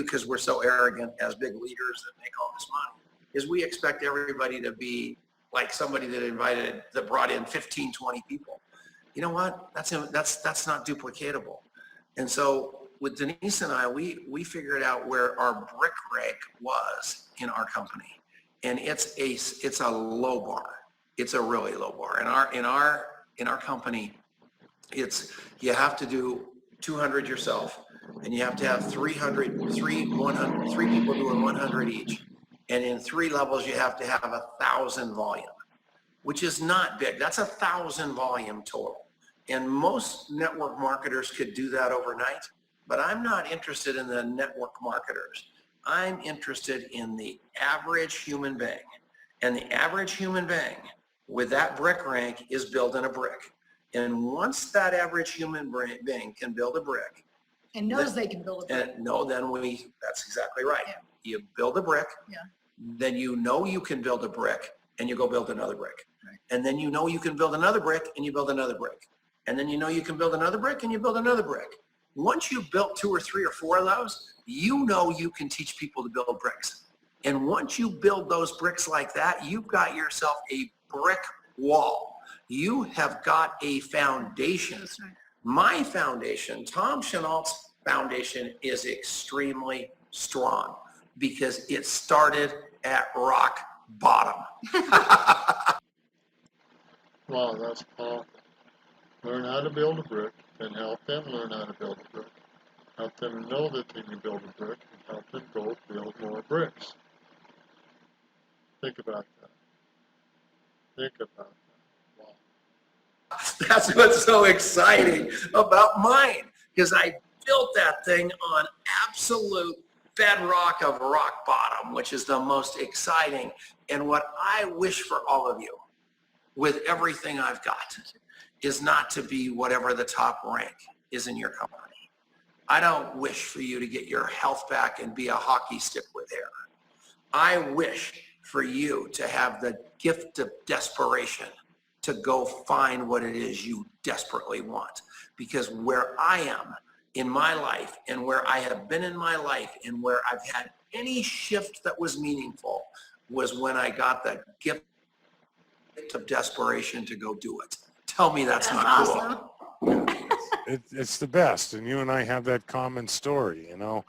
because we're so arrogant as big leaders that make all this money, is we expect everybody to be like somebody that brought in 15, 20 people. You know what? That's not duplicatable. And so with Denice and I, we figured out where our brick rank was in our company, and it's a low bar. It's a really low bar. In our company, you have to do 200 yourself, and you have to have 3 people doing 100 each. And in 3 levels, you have to have 1,000 volume, which is not big. That's 1,000 volume total. And most network marketers could do that overnight, but I'm not interested in the network marketers. I'm interested in the average human being. And the average human being with that brick rank is building a brick. And once that average human being can build a brick, And knows they can build a brick. that's exactly right. Yeah. You build a brick, Yeah. then you know you can build a brick, and you go build another brick. Right. And then you know you can build another brick, and you build another brick. And then you know you can build another brick, and you build another brick. Once you've built 2 or 3 or 4 of those, you know you can teach people to build bricks. And once you build those bricks like that, you've got yourself a brick wall. You have got a foundation. That's right. My foundation, Tom Chenault's foundation, is extremely strong because it started at rock bottom. Wow, that's powerful. Learn how to build a brick and help them learn how to build a brick. Help them know that they can build a brick and help them go build more bricks. Think about that. Think about that. Wow. That's what's so exciting about mine, because I built that thing on absolute bedrock of rock bottom, which is the most exciting. And what I wish for all of you with everything I've got is not to be whatever the top rank is in your company. I don't wish for you to get your health back and be a hockey stick with hair. I wish for you to have the gift of desperation to go find what it is you desperately want. Because where I am in my life, and where I have been in my life, and where I've had any shift that was meaningful, was when I got the gift of desperation to go do it. Tell me that's not awesome. cool. It's the best, and you and I have that common story. You know,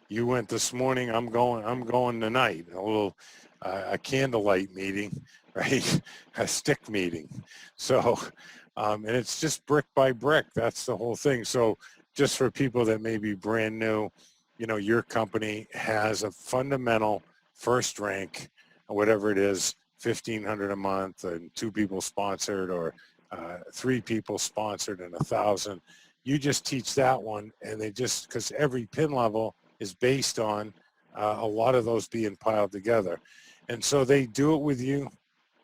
you went this morning. I'm going tonight. A little a candlelight meeting, right? A stick meeting. So, and it's just brick by brick. That's the whole thing. So, just for people that may be brand new, you know, your company has a fundamental first rank, whatever it is, $1,500 a month, and 2 people sponsored, or 3 people sponsored, and 1,000. You just teach that one, and they just, because every pin level is based on a lot of those being piled together. And so they do it with you,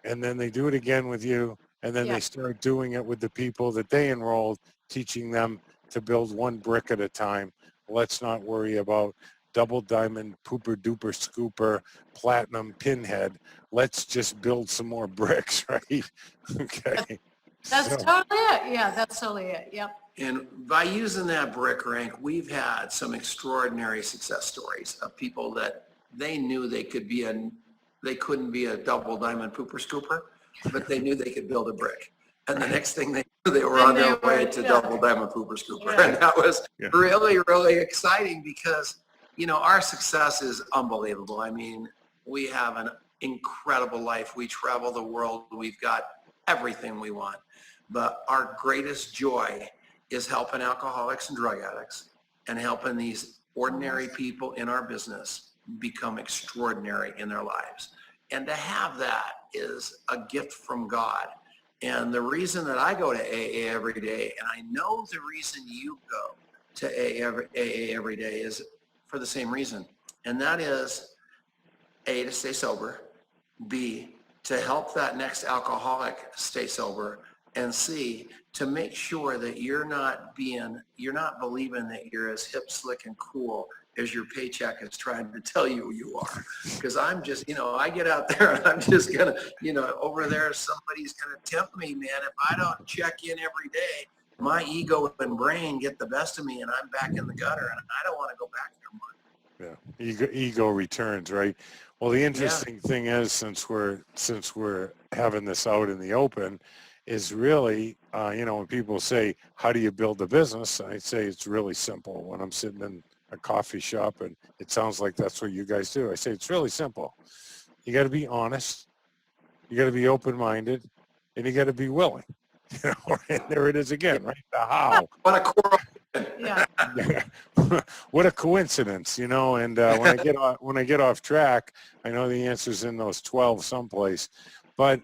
and then they do it again with you, and then they start doing it with the people that they enrolled, teaching them to build 1 brick at a time. Let's not worry about double diamond, pooper duper scooper, platinum pinhead. Let's just build some more bricks, right? Okay. That's totally it. Yeah, that's totally it. Yep. And by using that brick rank, we've had some extraordinary success stories of people that they knew they couldn't be a double diamond pooper scooper, but they knew they could build a brick. And the next thing they were on their way to Double Diamond Pooper Scooper. Yeah. And that was Yeah. really, really exciting because, you know, our success is unbelievable. I mean, we have an incredible life. We travel the world. We've got everything we want. But our greatest joy is helping alcoholics and drug addicts and helping these ordinary people in our business become extraordinary in their lives. And to have that is a gift from God. And the reason that I go to AA every day, and I know the reason you go to AA every day is for the same reason. And that is A, to stay sober, B, to help that next alcoholic stay sober, and C, to make sure that you're not believing that you're as hip, slick, and cool as your paycheck is trying to tell you you are. Because I'm just, you know, I get out there and I'm just gonna, you know, over there somebody's gonna tempt me, man. If I don't check in every day, my ego and brain get the best of me and I'm back in the gutter and I don't want to go back there much. Yeah, ego returns, right? Well, the interesting thing is, since we're having this out in the open, is really, you know, when people say, how do you build a business? I say it's really simple. When I'm sitting in a coffee shop and it sounds like that's what you guys do, I say it's really simple. You got to be honest, you got to be open-minded, and you got to be willing. You know, and there it is again, right? The how. What a core. Yeah. What a coincidence, you know. And when I get off track, I know the answer's in those 12 someplace. But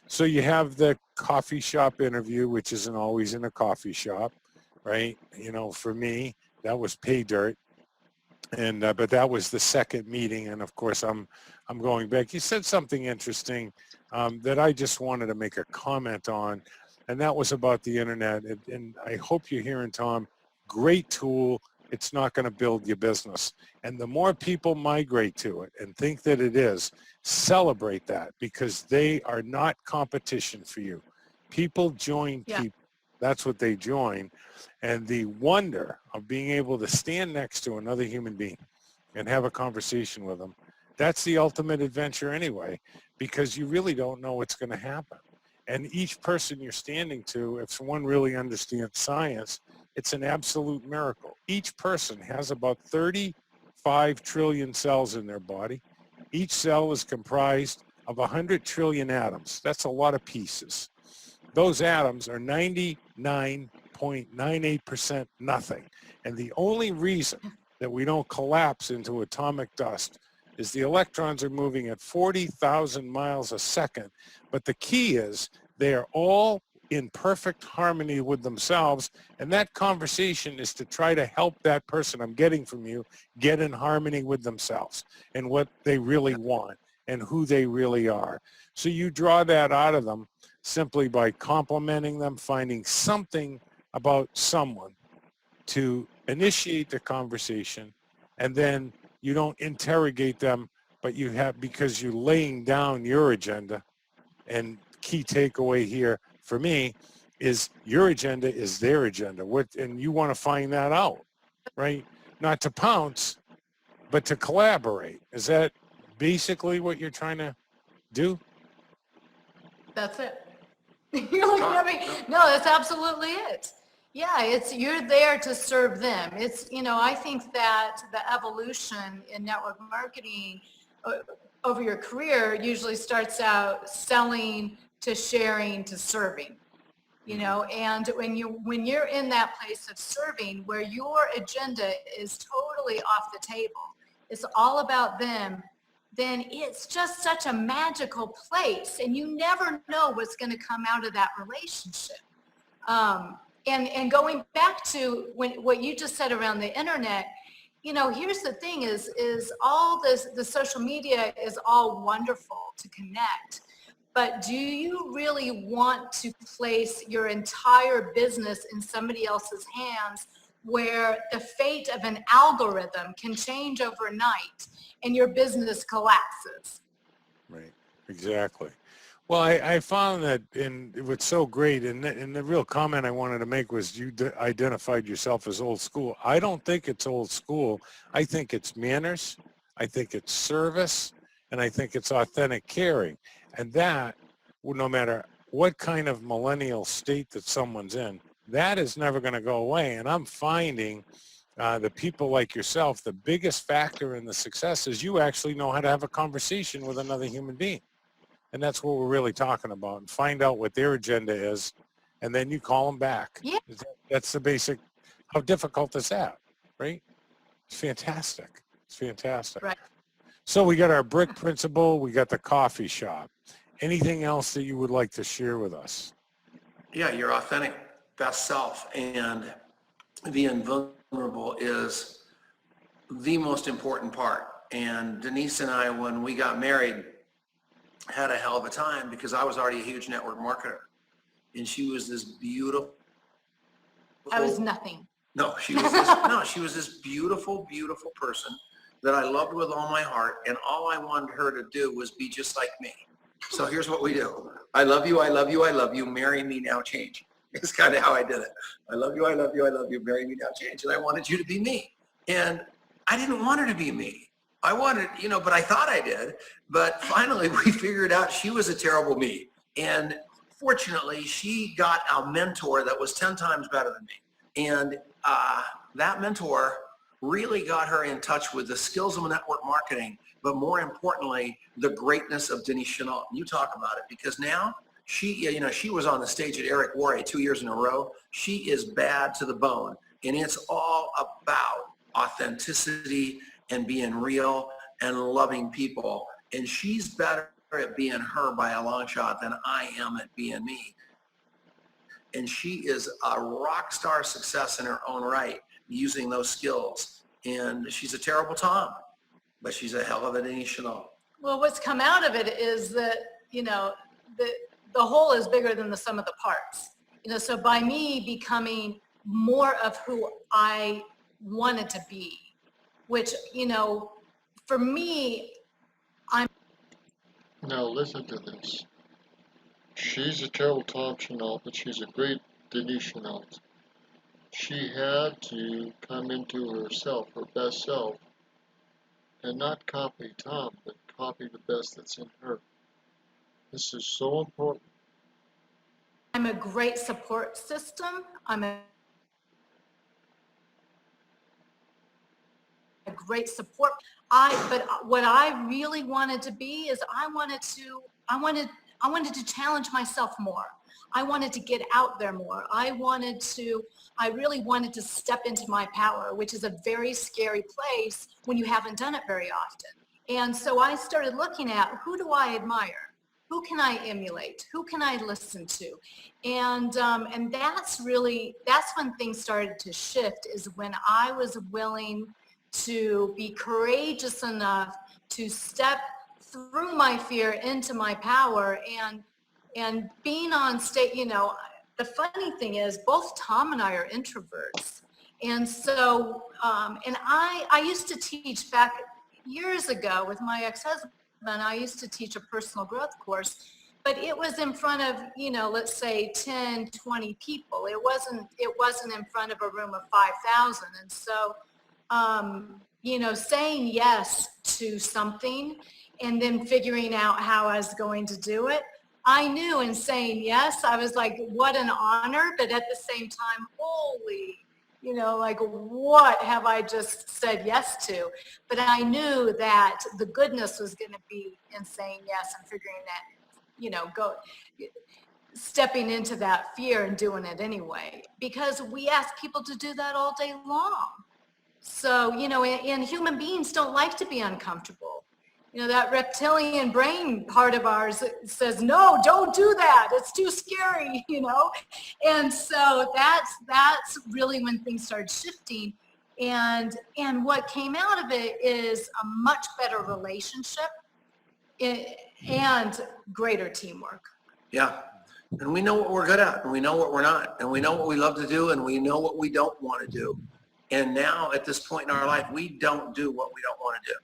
so you have the coffee shop interview, which isn't always in a coffee shop, right? You know, for me, that was pay dirt. And but that was the second meeting, and of course I'm going back. You said something interesting that I just wanted to make a comment on, and that was about the internet. And I hope you're hearing, Tom. Great tool. It's not going to build your business. And the more people migrate to it and think that it is, celebrate that, because they are not competition for you. People join people. That's what they join. And the wonder of being able to stand next to another human being and have a conversation with them, that's the ultimate adventure anyway, because you really don't know what's going to happen. And each person you're standing to, if someone really understands science, it's an absolute miracle. Each person has about 35 trillion cells in their body. Each cell is comprised of 100 trillion atoms. That's a lot of pieces. Those atoms are 99.98% nothing. And the only reason that we don't collapse into atomic dust is the electrons are moving at 40,000 miles a second. But the key is they are all in perfect harmony with themselves. And that conversation is to try to help that person I'm getting from you get in harmony with themselves and what they really want and who they really are. So you draw that out of them simply by complimenting them, finding something about someone to initiate the conversation, and then you don't interrogate them, but you have, because you're laying down your agenda. And key takeaway here for me is your agenda is their agenda. And you want to find that out, right? Not to pounce, but to collaborate. Is that basically what you're trying to do? That's it. You're looking at me. No, that's absolutely it. Yeah, you're there to serve them. It's, you know, I think that the evolution in network marketing over your career usually starts out selling to sharing to serving, you know, and when you're in that place of serving where your agenda is totally off the table, it's all about them, then it's just such a magical place, and you never know what's going to come out of that relationship. And going back to what you just said around the internet, you know, here's the thing is all this, the social media is all wonderful to connect, but do you really want to place your entire business in somebody else's hands where the fate of an algorithm can change overnight and your business collapses? Right, exactly. Well, I found that it was so great, and the real comment I wanted to make was you identified yourself as old school. I don't think it's old school. I think it's manners, I think it's service, and I think it's authentic caring. And that, no matter what kind of millennial state that someone's in, that is never going to go away. And I'm finding the people like yourself, the biggest factor in the success is you actually know how to have a conversation with another human being. And that's what we're really talking about, and find out what their agenda is. And then you call them back. Yeah. That's the basic. How difficult is that, right? It's fantastic. It's fantastic. Right. So we got our brick principle. We got the coffee shop. Anything else that you would like to share with us? Yeah, your authentic best self and the invulnerable is the most important part. And Denice and I, when we got married, had a hell of a time because I was already a huge network marketer. And she was this beautiful. I was nothing. No, she was this beautiful, beautiful person that I loved with all my heart. And all I wanted her to do was be just like me. So here's what we do. I love you, I love you, I love you. Marry me now, change. It's kind of how I did it. I love you, I love you, I love you. Marry me now, change. And I wanted you to be me. And I didn't want her to be me. I wanted, but I thought I did. But finally, we figured out she was a terrible me. And fortunately, she got a mentor that was 10 times better than me. And that mentor really got her in touch with the skills of network marketing, but more importantly, the greatness of Denice Chenault. You talk about it, because now she was on the stage at Eric Worre 2 years in a row. She is bad to the bone. And it's all about authenticity and being real and loving people. And she's better at being her by a long shot than I am at being me. And she is a rock star success in her own right, using those skills. And she's a terrible Tom, but she's a hell of a Denice Chenault. Well, what's come out of it is that, the whole is bigger than the sum of the parts. So by me becoming more of who I wanted to be, which, for me, Now listen to this. She's a terrible Tom Chenault, but she's a great Denice Chenault. She had to come into herself, her best self, and not copy Tom, but copy the best that's in her. This is so important. I'm a great support system. I'm a great support. But what I really wanted to be is I wanted to challenge myself more. I wanted to get out there more. I really wanted to step into my power, which is a very scary place when you haven't done it very often. And so I started looking at, who do I admire? Who can I emulate? Who can I listen to? And that's when things started to shift, is when I was willing to be courageous enough to step through my fear into my power. And being on stage, the funny thing is both Tom and I are introverts. And so, and I used to teach back years ago with my ex-husband. I used to teach a personal growth course, but it was in front of, let's say 10, 20 people. It wasn't in front of a room of 5,000. And so, saying yes to something and then figuring out how I was going to do it, I knew in saying yes, I was like, what an honor. But at the same time, holy, what have I just said yes to? But I knew that the goodness was going to be in saying yes and figuring that, stepping into that fear and doing it anyway, because we ask people to do that all day long. So, and human beings don't like to be uncomfortable. That reptilian brain part of ours says, no, don't do that. It's too scary, And so that's really when things started shifting. And what came out of it is a much better relationship and greater teamwork. Yeah. And we know what we're good at, and we know what we're not, and we know what we love to do, and we know what we don't want to do. And now at this point in our life, we don't do what we don't want to do.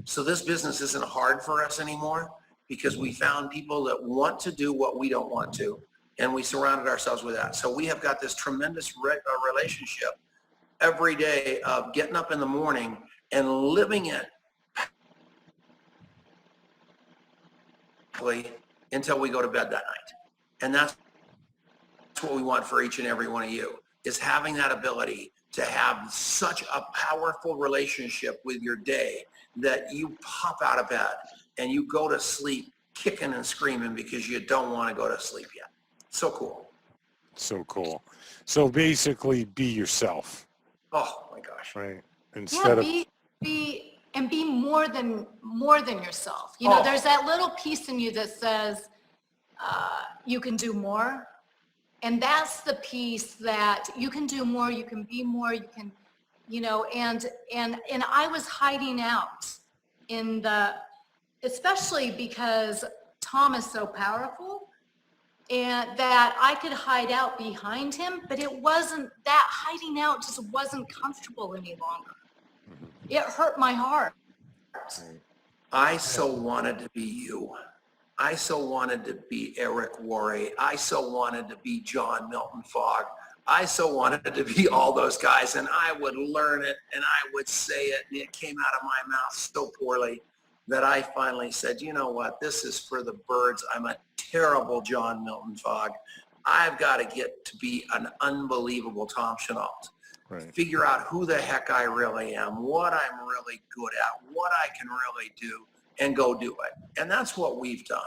So this business isn't hard for us anymore, because we found people that want to do what we don't want to, and we surrounded ourselves with that. So we have got this tremendous relationship every day of getting up in the morning and living it until we go to bed that night. And that's what we want for each and every one of you, is having that ability to have such a powerful relationship with your day that you pop out of bed and you go to sleep kicking and screaming because you don't want to go to sleep yet. So cool. So cool. So basically be yourself, Oh my gosh. right? Yeah, Instead of, be more than yourself. You know, Oh. there's that little piece in you that says you can do more. And that's the piece that you can do more, you can be more, you can, you know, and I was hiding out in especially because Tom is so powerful, and that I could hide out behind him, but that hiding out just wasn't comfortable any longer. It hurt my heart. I so wanted to be you. I so wanted to be Eric Worre. I so wanted to be John Milton Fogg. I so wanted to be all those guys, and I would learn it and I would say it, and it came out of my mouth so poorly that I finally said, you know what, this is for the birds. I'm a terrible John Milton Fogg. I've got to get to be an unbelievable Tom Chenault. right. Figure out who the heck I really am, what I'm really good at, what I can really do, and go do it. And that's what we've done.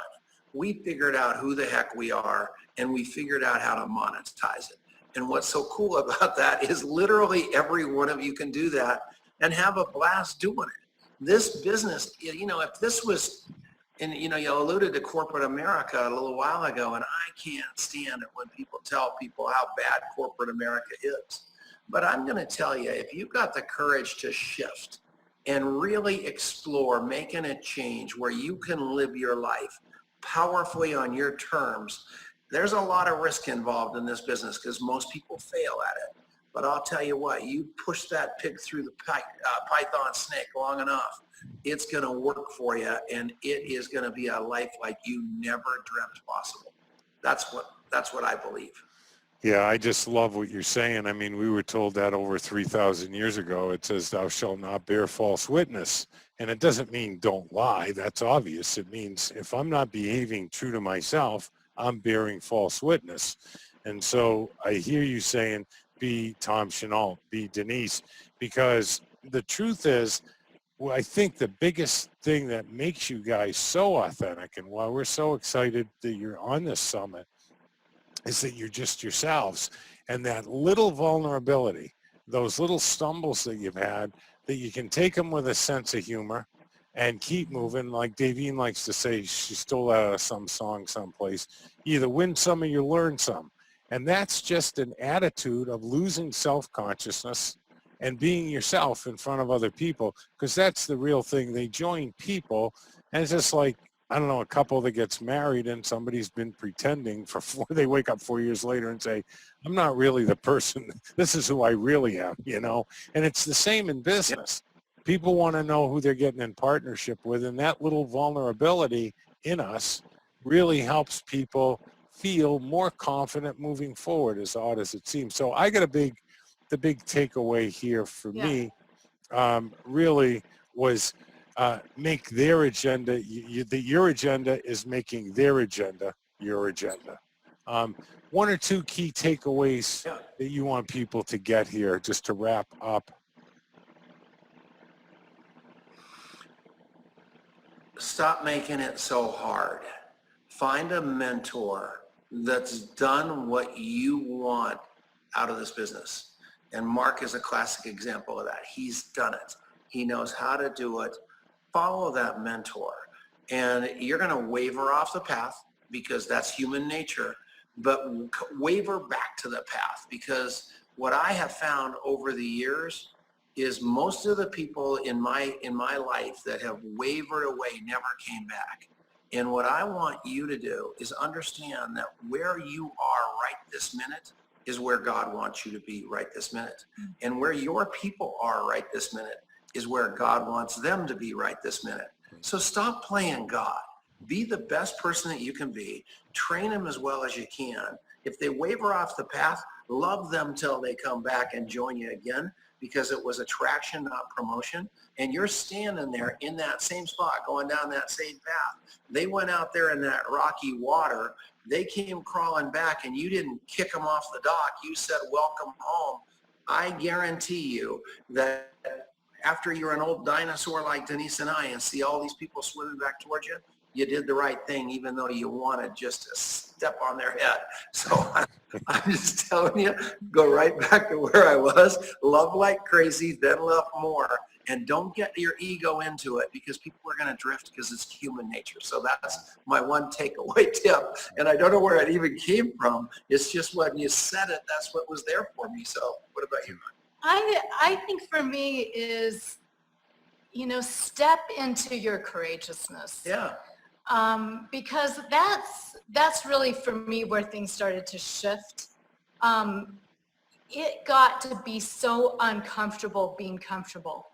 We figured out who the heck we are, and we figured out how to monetize it. And what's so cool about that is literally every one of you can do that and have a blast doing it. This business, you know, if this was, and you know, you alluded to corporate America a little while ago, and I can't stand it when people tell people how bad corporate America is. But I'm going to tell you, if you've got the courage to shift and really explore making a change where you can live your life powerfully on your terms, there's a lot of risk involved in this business because most people fail at it. But I'll tell you what, you push that pig through the python snake long enough, it's going to work for you, and it is going to be a life like you never dreamt possible. That's what I believe. Yeah, I just love what you're saying. I mean, we were told that over 3,000 years ago. It says, thou shalt not bear false witness. And it doesn't mean don't lie. That's obvious. It means if I'm not behaving true to myself, I'm bearing false witness. And so I hear you saying, be Tom Chenault, be Denice, because the truth is, well, I think the biggest thing that makes you guys so authentic, and why we're so excited that you're on this summit, is that you're just yourselves. And that little vulnerability, those little stumbles that you've had, that you can take them with a sense of humor and keep moving. Like Davine likes to say, she stole that out of some song someplace. You either win some or you learn some. And that's just an attitude of losing self-consciousness and being yourself in front of other people, because that's the real thing. They join people, and it's just like, I don't know, a couple that gets married and somebody's been pretending they wake up 4 years later and say, I'm not really the person. This is who I really am, you know? And it's the same in business. People want to know who they're getting in partnership with, and that little vulnerability in us really helps people feel more confident moving forward, as odd as it seems. So I got the big takeaway here for me really was make their agenda, your agenda is making their agenda your agenda. One or two key takeaways that you want people to get here, just to wrap up. Stop making it so hard. Find a mentor that's done what you want out of this business. And Mark is a classic example of that. He's done it. He knows how to do it. Follow that mentor. And you're going to waver off the path because that's human nature, but waver back to the path, because what I have found over the years is most of the people in my life that have wavered away never came back. And what I want you to do is understand that where you are right this minute is where God wants you to be right this minute. And where your people are right this minute is where God wants them to be right this minute. So stop playing God. Be the best person that you can be. Train them as well as you can. If they waver off the path, love them till they come back and join you again. because it was attraction, not promotion. And you're standing there in that same spot, going down that same path. They went out there in that rocky water. They came crawling back, and you didn't kick them off the dock. You said, welcome home. I guarantee you that after you're an old dinosaur like Denice and I and see all these people swimming back towards you, you did the right thing, even though you wanted just to step on their head. So I'm just telling you, go right back to where I was. Love like crazy, then love more. And don't get your ego into it, because people are going to drift, because it's human nature. So that's my one takeaway tip. And I don't know where it even came from. It's just when you said it, that's what was there for me. So what about you? I think for me is, step into your courageousness. Yeah. Because that's really for me where things started to shift. It got to be so uncomfortable being comfortable.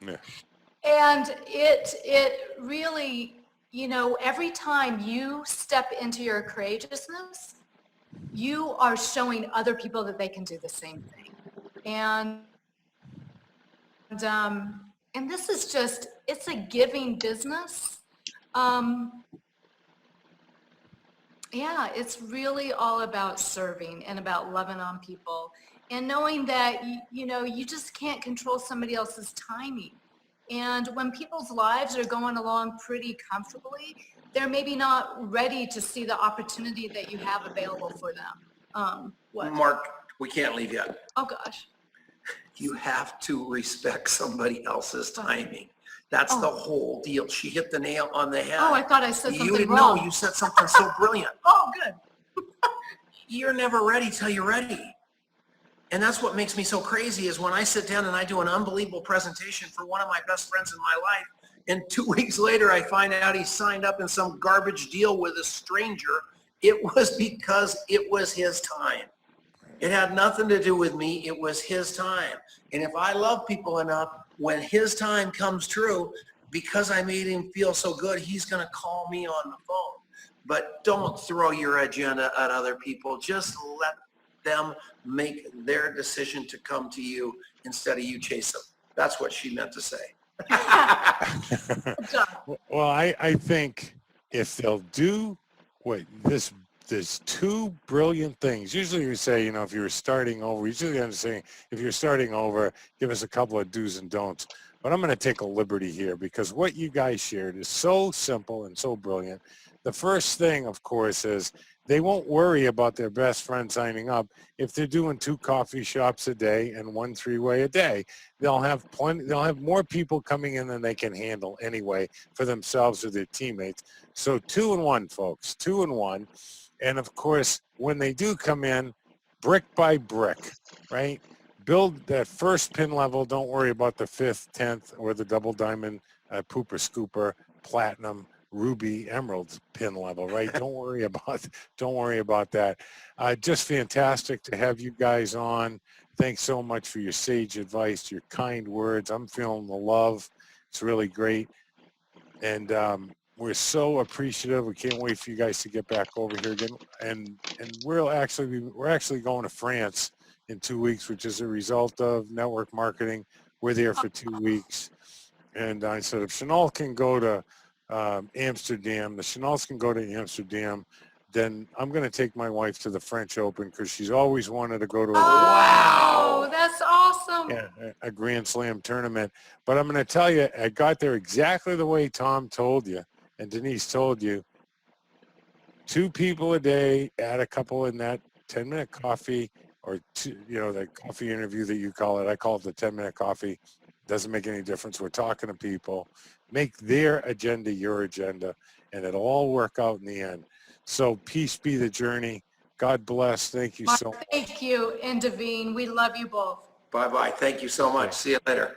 Yeah. And it really, every time you step into your courageousness, you are showing other people that they can do the same thing. And this is just, it's a giving business. Yeah, it's really all about serving and about loving on people and knowing that, you just can't control somebody else's timing. And when people's lives are going along pretty comfortably, they're maybe not ready to see the opportunity that you have available for them. Mark, we can't leave yet. Oh, gosh. You have to respect somebody else's timing. That's the whole deal. She hit the nail on the head. Oh, I thought I said something You didn't wrong. know. You said something so brilliant. Oh, good. You're never ready till you're ready. And that's what makes me so crazy, is when I sit down and I do an unbelievable presentation for one of my best friends in my life, and 2 weeks later I find out he signed up in some garbage deal with a stranger. It was because it was his time. It had nothing to do with me. It was his time. And if I love people enough, when his time comes true, because I made him feel so good, he's going to call me on the phone. But don't throw your agenda at other people. Just let them make their decision to come to you instead of you chase them. That's what she meant to say. Well, I think if they'll do what there's two brilliant things. Usually we say, if you're starting over, usually I'm saying, if you're starting over, give us a couple of do's and don'ts. But I'm going to take a liberty here, because what you guys shared is so simple and so brilliant. The first thing, of course, is they won't worry about their best friend signing up if they're doing 2 coffee shops a day and 1 3-way a day. They'll have more people coming in than they can handle anyway for themselves or their teammates. So 2 in 1, folks, 2 in 1. And of course, when they do come in, brick by brick, right? Build that first pin level. Don't worry about the 5th, 10th, or the double diamond, pooper scooper, platinum, ruby, emerald pin level, right? Don't worry about that. Just fantastic to have you guys on. Thanks so much for your sage advice, your kind words. I'm feeling the love. It's really great. And we're so appreciative. We can't wait for you guys to get back over here again. And we're actually going to France in 2 weeks, which is a result of network marketing. We're there for 2 weeks. And I said, if Chenault can go to Amsterdam, the Chenaults can go to Amsterdam, then I'm going to take my wife to the French Open, because she's always wanted to go to Wow, that's awesome. a Grand Slam tournament. But I'm going to tell you, I got there exactly the way Tom told you and Denice told you. 2 people a day, add a couple in that 10-minute coffee, or the coffee interview that you call it. I call it the 10-minute coffee. Doesn't make any difference. We're talking to people. Make their agenda your agenda, and it'll all work out in the end. So peace be the journey. God bless. Thank you so much. Thank you, and Davine. We love you both. Bye-bye. Thank you so much. See you later.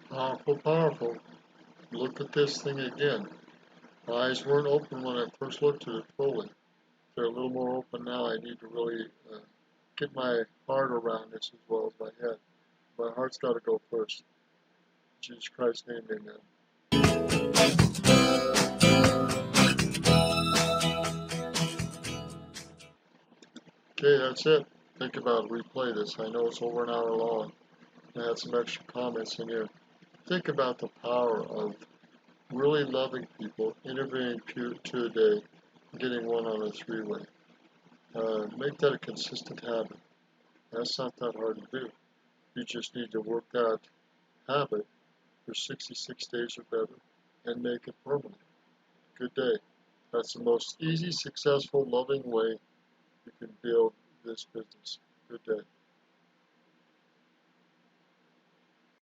Powerful, powerful. Look at this thing again. My eyes weren't open when I first looked at it fully. They're a little more open now. I need to really get my heart around this as well as my head. My heart's got to go first. In Jesus Christ's name, amen. Okay, that's it. Think about it. Replay this. I know it's over an hour long. I had some extra comments in here. Think about the power of really loving people, interviewing two a day, and getting one on a three-way. Make that a consistent habit. That's not that hard to do. You just need to work that habit for 66 days or better and make it permanent. Good day. That's the most easy, successful, loving way you can build this business. Good day.